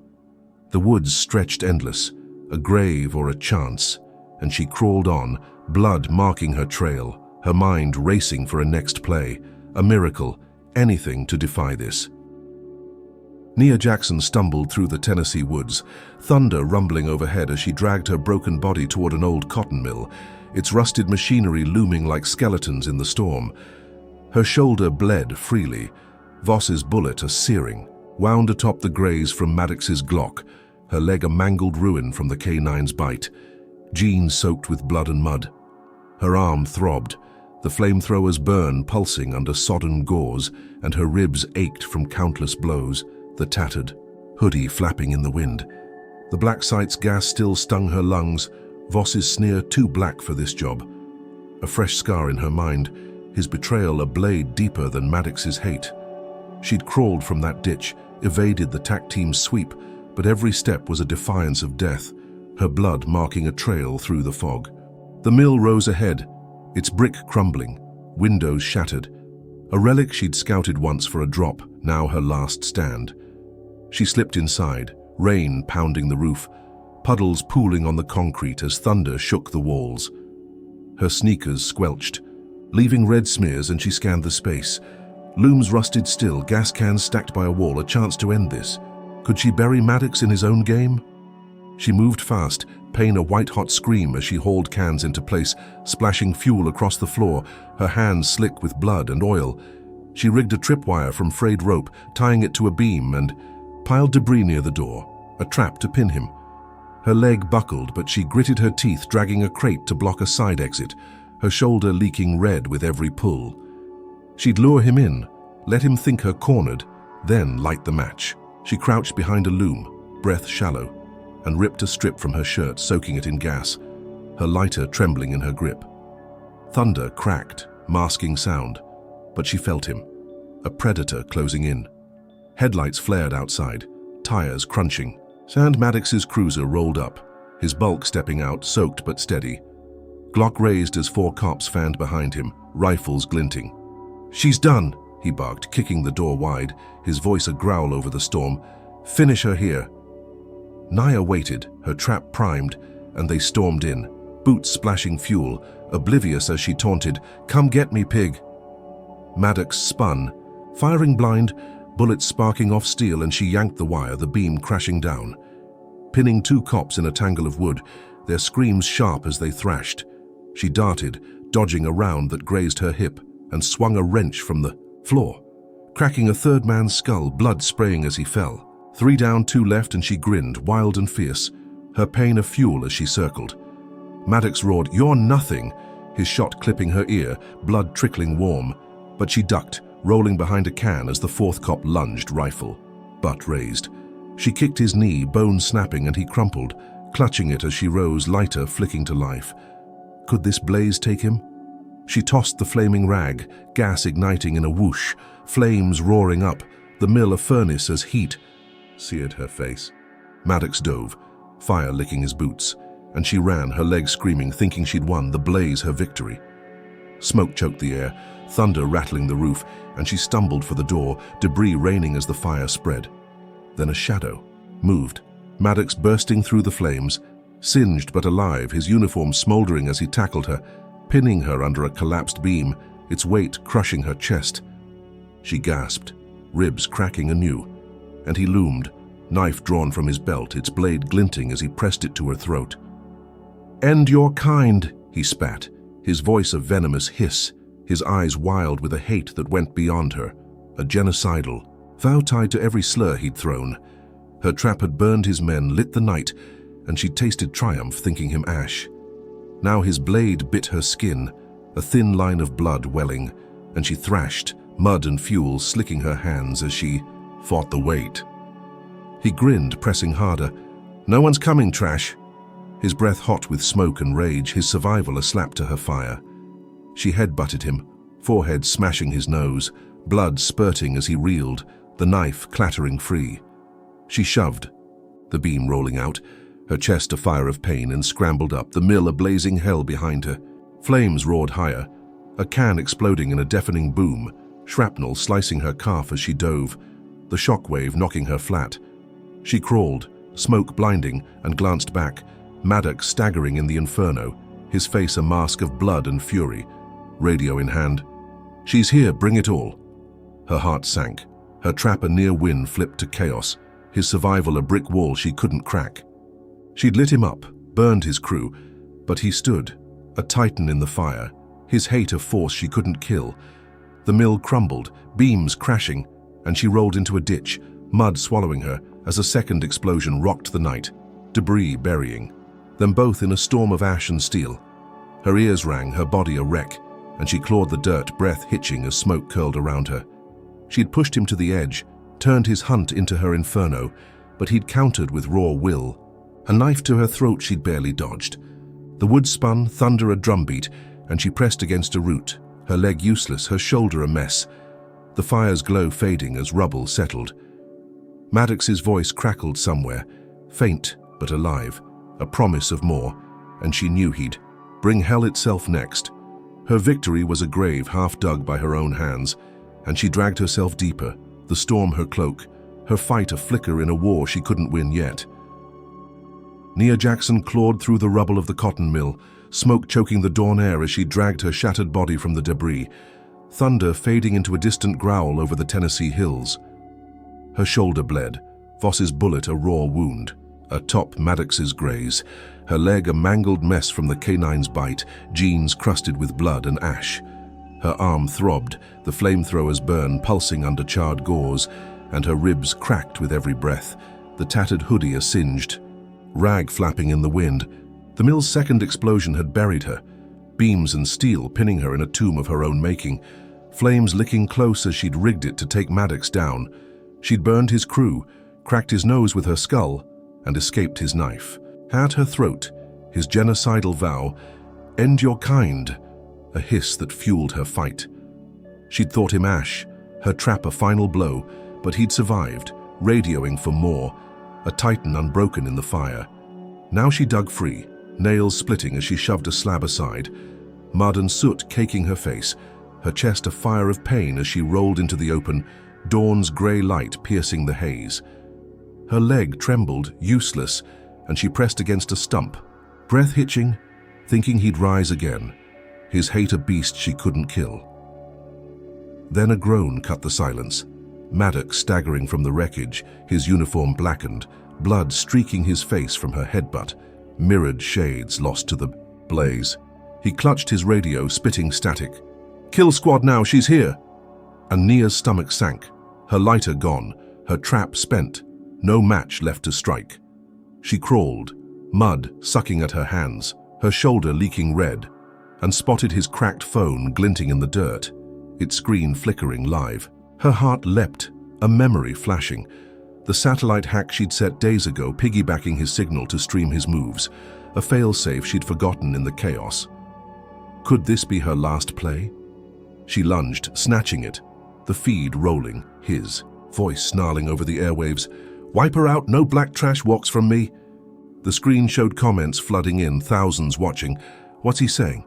The woods stretched endless, a grave or a chance, and she crawled on, blood marking her trail, her mind racing for a next play, a miracle, anything to defy this. Nia Jackson stumbled through the Tennessee woods, thunder rumbling overhead as she dragged her broken body toward an old cotton mill, its rusted machinery looming like skeletons in the storm. Her shoulder bled freely, Voss's bullet a searing, wound atop the graze from Maddox's Glock, her leg a mangled ruin from the K9's bite, jeans soaked with blood and mud. Her arm throbbed, the flamethrowers burn pulsing under sodden gauze, and her ribs ached from countless blows, the tattered hoodie flapping in the wind. The black sight's gas still stung her lungs, Voss's sneer too black for this job. A fresh scar in her mind, his betrayal a blade deeper than Maddox's hate. She'd crawled from that ditch, evaded the TAC team's sweep, but every step was a defiance of death, her blood marking a trail through the fog. The mill rose ahead, its brick crumbling, windows shattered. A relic she'd scouted once for a drop, now her last stand. She slipped inside, rain pounding the roof, puddles pooling on the concrete as thunder shook the walls. Her sneakers squelched, leaving red smears, and she scanned the space. Looms rusted still, gas cans stacked by a wall, a chance to end this. Could she bury Maddox in his own game? She moved fast, pain a white-hot scream as she hauled cans into place, splashing fuel across the floor, her hands slick with blood and oil. She rigged a tripwire from frayed rope, tying it to a beam, and piled debris near the door, a trap to pin him. Her leg buckled, but she gritted her teeth, dragging a crate to block a side exit, her shoulder leaking red with every pull. She'd lure him in, let him think her cornered, then light the match. She crouched behind a loom, breath shallow, and ripped a strip from her shirt, soaking it in gas, her lighter trembling in her grip. Thunder cracked, masking sound, but she felt him, a predator closing in. Headlights flared outside, tires crunching. Maddox's cruiser rolled up, his bulk stepping out, soaked but steady. Glock raised as 4 cops fanned behind him, rifles glinting. "She's done," he barked, kicking the door wide, his voice a growl over the storm. "Finish her here." Nia waited, her trap primed, and they stormed in, boots splashing fuel, oblivious as she taunted, "Come get me, pig." Maddox spun, firing blind, bullets sparking off steel, and she yanked the wire, the beam crashing down. Pinning 2 cops in a tangle of wood, their screams sharp as they thrashed. She darted, dodging a round that grazed her hip, and swung a wrench from the floor, cracking a 3rd man's skull, blood spraying as he fell. 3 down, 2 left, and she grinned, wild and fierce, her pain a fuel as she circled. Maddox roared, "You're nothing," his shot clipping her ear, blood trickling warm, but she ducked, rolling behind a can as the 4th cop lunged, rifle, butt raised. She kicked his knee, bone snapping, and he crumpled, clutching it as she rose, lighter flicking to life. Could this blaze take him? She tossed the flaming rag, gas igniting in a whoosh, flames roaring up, the mill a furnace as heat seared her face. Maddox dove, fire licking his boots, and she ran, her legs screaming, thinking she'd won, the blaze her victory. Smoke choked the air, thunder rattling the roof, and she stumbled for the door, debris raining as the fire spread. Then a shadow moved, Maddox bursting through the flames, singed but alive, his uniform smoldering as he tackled her, pinning her under a collapsed beam, its weight crushing her chest. She gasped, ribs cracking anew, and he loomed, knife drawn from his belt, its blade glinting as he pressed it to her throat. "End your kind," he spat, his voice a venomous hiss, his eyes wild with a hate that went beyond her, a genocidal vow tied to every slur he'd thrown. Her trap had burned his men, lit the night, and she tasted triumph, thinking him ash. Now his blade bit her skin, a thin line of blood welling, and she thrashed, mud and fuel slicking her hands as she fought the weight. He grinned, pressing harder. "No one's coming, trash." His breath hot with smoke and rage, his survival a slap to her fire. She head-butted him, forehead smashing his nose, blood spurting as he reeled, the knife clattering free. She shoved, the beam rolling out, her chest a fire of pain, and scrambled up, the mill a blazing hell behind her. Flames roared higher, a can exploding in a deafening boom, shrapnel slicing her calf as she dove, the shockwave knocking her flat. She crawled, smoke blinding, and glanced back, Maddox staggering in the inferno, his face a mask of blood and fury, radio in hand. "She's here, bring it all." Her heart sank, her trap a near win flipped to chaos, his survival a brick wall she couldn't crack. She'd lit him up, burned his crew, but he stood, a titan in the fire, his hate a force she couldn't kill. The mill crumbled, beams crashing, and she rolled into a ditch, mud swallowing her as a second explosion rocked the night, debris burying them both in a storm of ash and steel. Her ears rang, her body a wreck, and she clawed the dirt, breath hitching as smoke curled around her. She'd pushed him to the edge, turned his hunt into her inferno, but he'd countered with raw will. A knife to her throat she'd barely dodged. The wood spun, thunder a drumbeat, and she pressed against a root, her leg useless, her shoulder a mess. The fire's glow fading as rubble settled. Maddox's voice crackled somewhere, faint but alive, a promise of more, and she knew he'd bring hell itself next. Her victory was a grave half dug by her own hands, and she dragged herself deeper, the storm her cloak, her fight a flicker in a war she couldn't win yet. Nia Jackson clawed through the rubble of the cotton mill, smoke choking the dawn air as she dragged her shattered body from the debris, thunder fading into a distant growl over the Tennessee hills. Her shoulder bled, Voss's bullet a raw wound, atop Maddox's graze, her leg a mangled mess from the canine's bite, jeans crusted with blood and ash. Her arm throbbed, the flamethrower's burn pulsing under charred gauze, and her ribs cracked with every breath, the tattered hoodie a singed rag flapping in the wind. The mill's second explosion had buried her, beams and steel pinning her in a tomb of her own making, flames licking close as she'd rigged it to take Maddox down. She'd burned his crew, cracked his nose with her skull, and escaped his knife. At her throat, his genocidal vow, "End your kind," a hiss that fueled her fight. She'd thought him ash, her trap a final blow, but he'd survived, radioing for more, a titan unbroken in the fire. Now she dug free, nails splitting as she shoved a slab aside, mud and soot caking her face, her chest a fire of pain as she rolled into the open, dawn's grey light piercing the haze. Her leg trembled, useless, and she pressed against a stump, breath hitching, thinking he'd rise again, his hate a beast she couldn't kill. Then a groan cut the silence. Maddox staggering from the wreckage, his uniform blackened, blood streaking his face from her headbutt, mirrored shades lost to the blaze. He clutched his radio, spitting static. "Kill squad now, she's here!" And Nia's stomach sank, her lighter gone, her trap spent, no match left to strike. She crawled, mud sucking at her hands, her shoulder leaking red, and spotted his cracked phone glinting in the dirt, its screen flickering live. Her heart leapt, a memory flashing. The satellite hack she'd set days ago, piggybacking his signal to stream his moves, a failsafe she'd forgotten in the chaos. Could this be her last play? She lunged, snatching it, the feed rolling, his voice snarling over the airwaves. "Wipe her out, no black trash walks from me." The screen showed comments flooding in, thousands watching. What's he saying?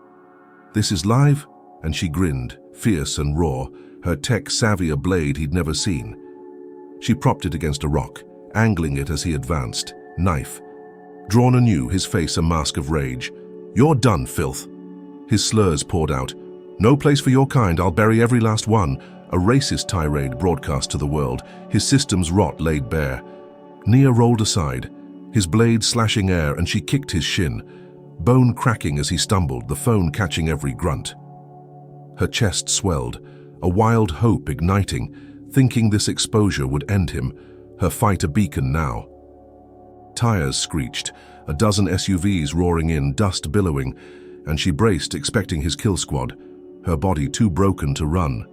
"This is live?" And she grinned, fierce and raw, her tech savvy a blade he'd never seen. She propped it against a rock, angling it as he advanced, knife. Drawn anew, his face a mask of rage. "You're done, filth." His slurs poured out. "No place for your kind, I'll bury every last one." A racist tirade broadcast to the world, his system's rot laid bare. Nia rolled aside, his blade slashing air, and she kicked his shin, bone cracking as he stumbled, the phone catching every grunt. Her chest swelled, a wild hope igniting, thinking this exposure would end him, her fight a beacon now. Tires screeched, a dozen SUVs roaring in, dust billowing, and she braced, expecting his kill squad, her body too broken to run.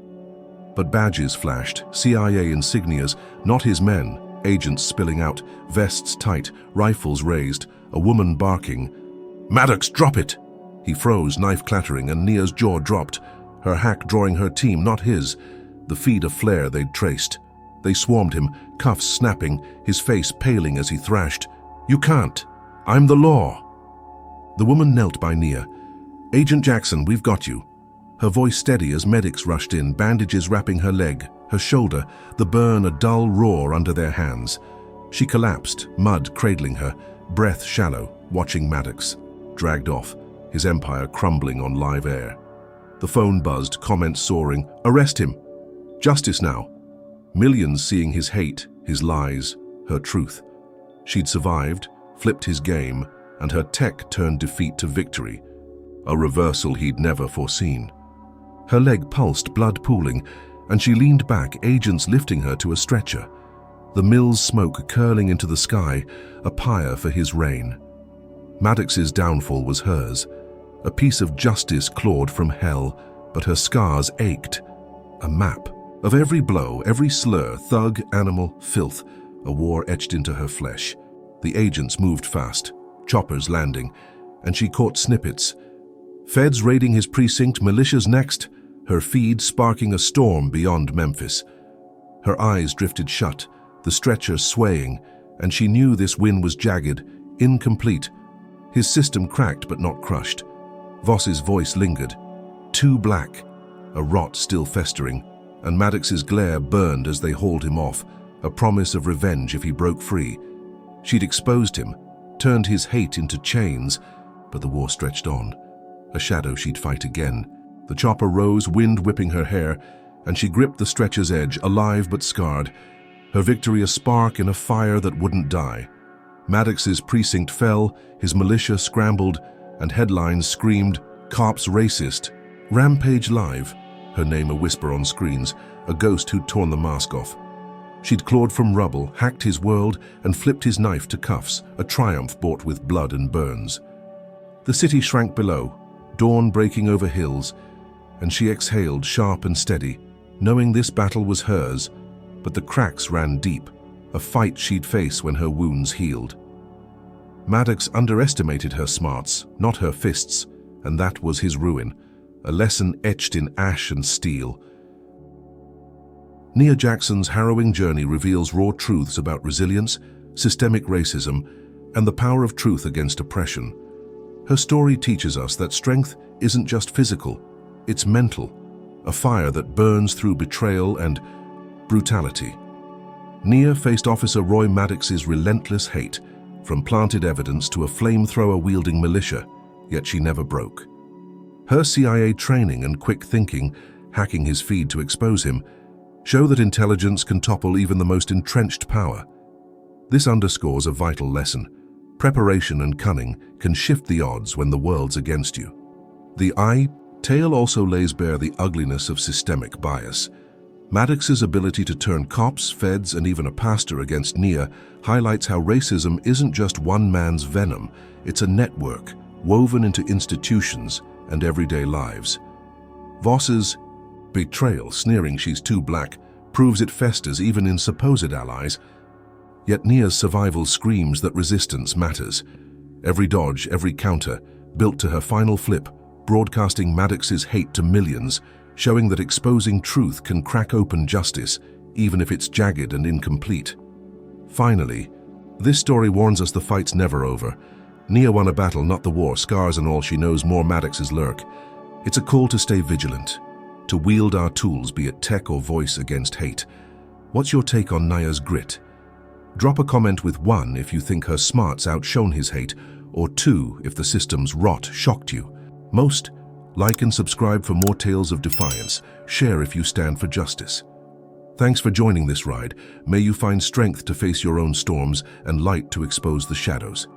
But badges flashed, CIA insignias, not his men, agents spilling out, vests tight, rifles raised, a woman barking. "Maddox, drop it!" He froze, knife clattering, and Nia's jaw dropped, her hack drawing her team, not his, the feed a flare they'd traced. They swarmed him, cuffs snapping, his face paling as he thrashed. "You can't! I'm the law!" The woman knelt by Nia. "Agent Jackson, we've got you." Her voice steady as medics rushed in, bandages wrapping her leg, her shoulder, the burn a dull roar under their hands. She collapsed, mud cradling her, breath shallow, watching Maddox. Dragged off, his empire crumbling on live air. The phone buzzed, comments soaring. "Arrest him! Justice now!" Millions seeing his hate, his lies, her truth. She'd survived, flipped his game, and her tech turned defeat to victory. A reversal he'd never foreseen. Her leg pulsed, blood pooling, and she leaned back, agents lifting her to a stretcher. The mill's smoke curling into the sky, a pyre for his reign. Maddox's downfall was hers, a piece of justice clawed from hell, but her scars ached. A map of every blow, every slur, thug, animal, filth, a war etched into her flesh. The agents moved fast, choppers landing, and she caught snippets. Feds raiding his precinct, militias next, her feed sparking a storm beyond Memphis. Her eyes drifted shut, the stretcher swaying, and she knew this win was jagged, incomplete. His system cracked but not crushed. Voss's voice lingered. Too black, a rot still festering, and Maddox's glare burned as they hauled him off, a promise of revenge if he broke free. She'd exposed him, turned his hate into chains, but the war stretched on. A shadow she'd fight again. The chopper rose, wind whipping her hair, and she gripped the stretcher's edge, alive but scarred. Her victory a spark in a fire that wouldn't die. Maddox's precinct fell, his militia scrambled, and headlines screamed, "Cops racist." Rampage live, her name a whisper on screens, a ghost who'd torn the mask off. She'd clawed from rubble, hacked his world, and flipped his knife to cuffs, a triumph bought with blood and burns. The city shrank below, dawn breaking over hills, and she exhaled sharp and steady, knowing this battle was hers, but the cracks ran deep, a fight she'd face when her wounds healed. Maddox underestimated her smarts, not her fists, and that was his ruin, a lesson etched in ash and steel. Nia Jackson's harrowing journey reveals raw truths about resilience, systemic racism, and the power of truth against oppression. Her story teaches us that strength isn't just physical, it's mental, a fire that burns through betrayal and brutality. Nia faced Officer Roy Maddox's relentless hate, from planted evidence to a flamethrower-wielding militia, yet she never broke. Her CIA training and quick thinking, hacking his feed to expose him, show that intelligence can topple even the most entrenched power. This underscores a vital lesson. Preparation and cunning can shift the odds when the world's against you. The tale also lays bare the ugliness of systemic bias. Maddox's ability to turn cops, feds, and even a pastor against Nia highlights how racism isn't just one man's venom, it's a network woven into institutions and everyday lives. Voss's betrayal, sneering she's too black, proves it festers even in supposed allies. Yet Nia's survival screams that resistance matters. Every dodge, every counter, built to her final flip, broadcasting Maddox's hate to millions, showing that exposing truth can crack open justice, even if it's jagged and incomplete. Finally, this story warns us the fight's never over. Nia won a battle, not the war. Scars and all, she knows more Maddox's lurk. It's a call to stay vigilant, to wield our tools, be it tech or voice, against hate. What's your take on Nia's grit? Drop a comment with 1 if you think her smarts outshone his hate, or 2 if the system's rot shocked you. Most, like and subscribe for more tales of defiance. Share if you stand for justice. Thanks for joining this ride. May you find strength to face your own storms and light to expose the shadows.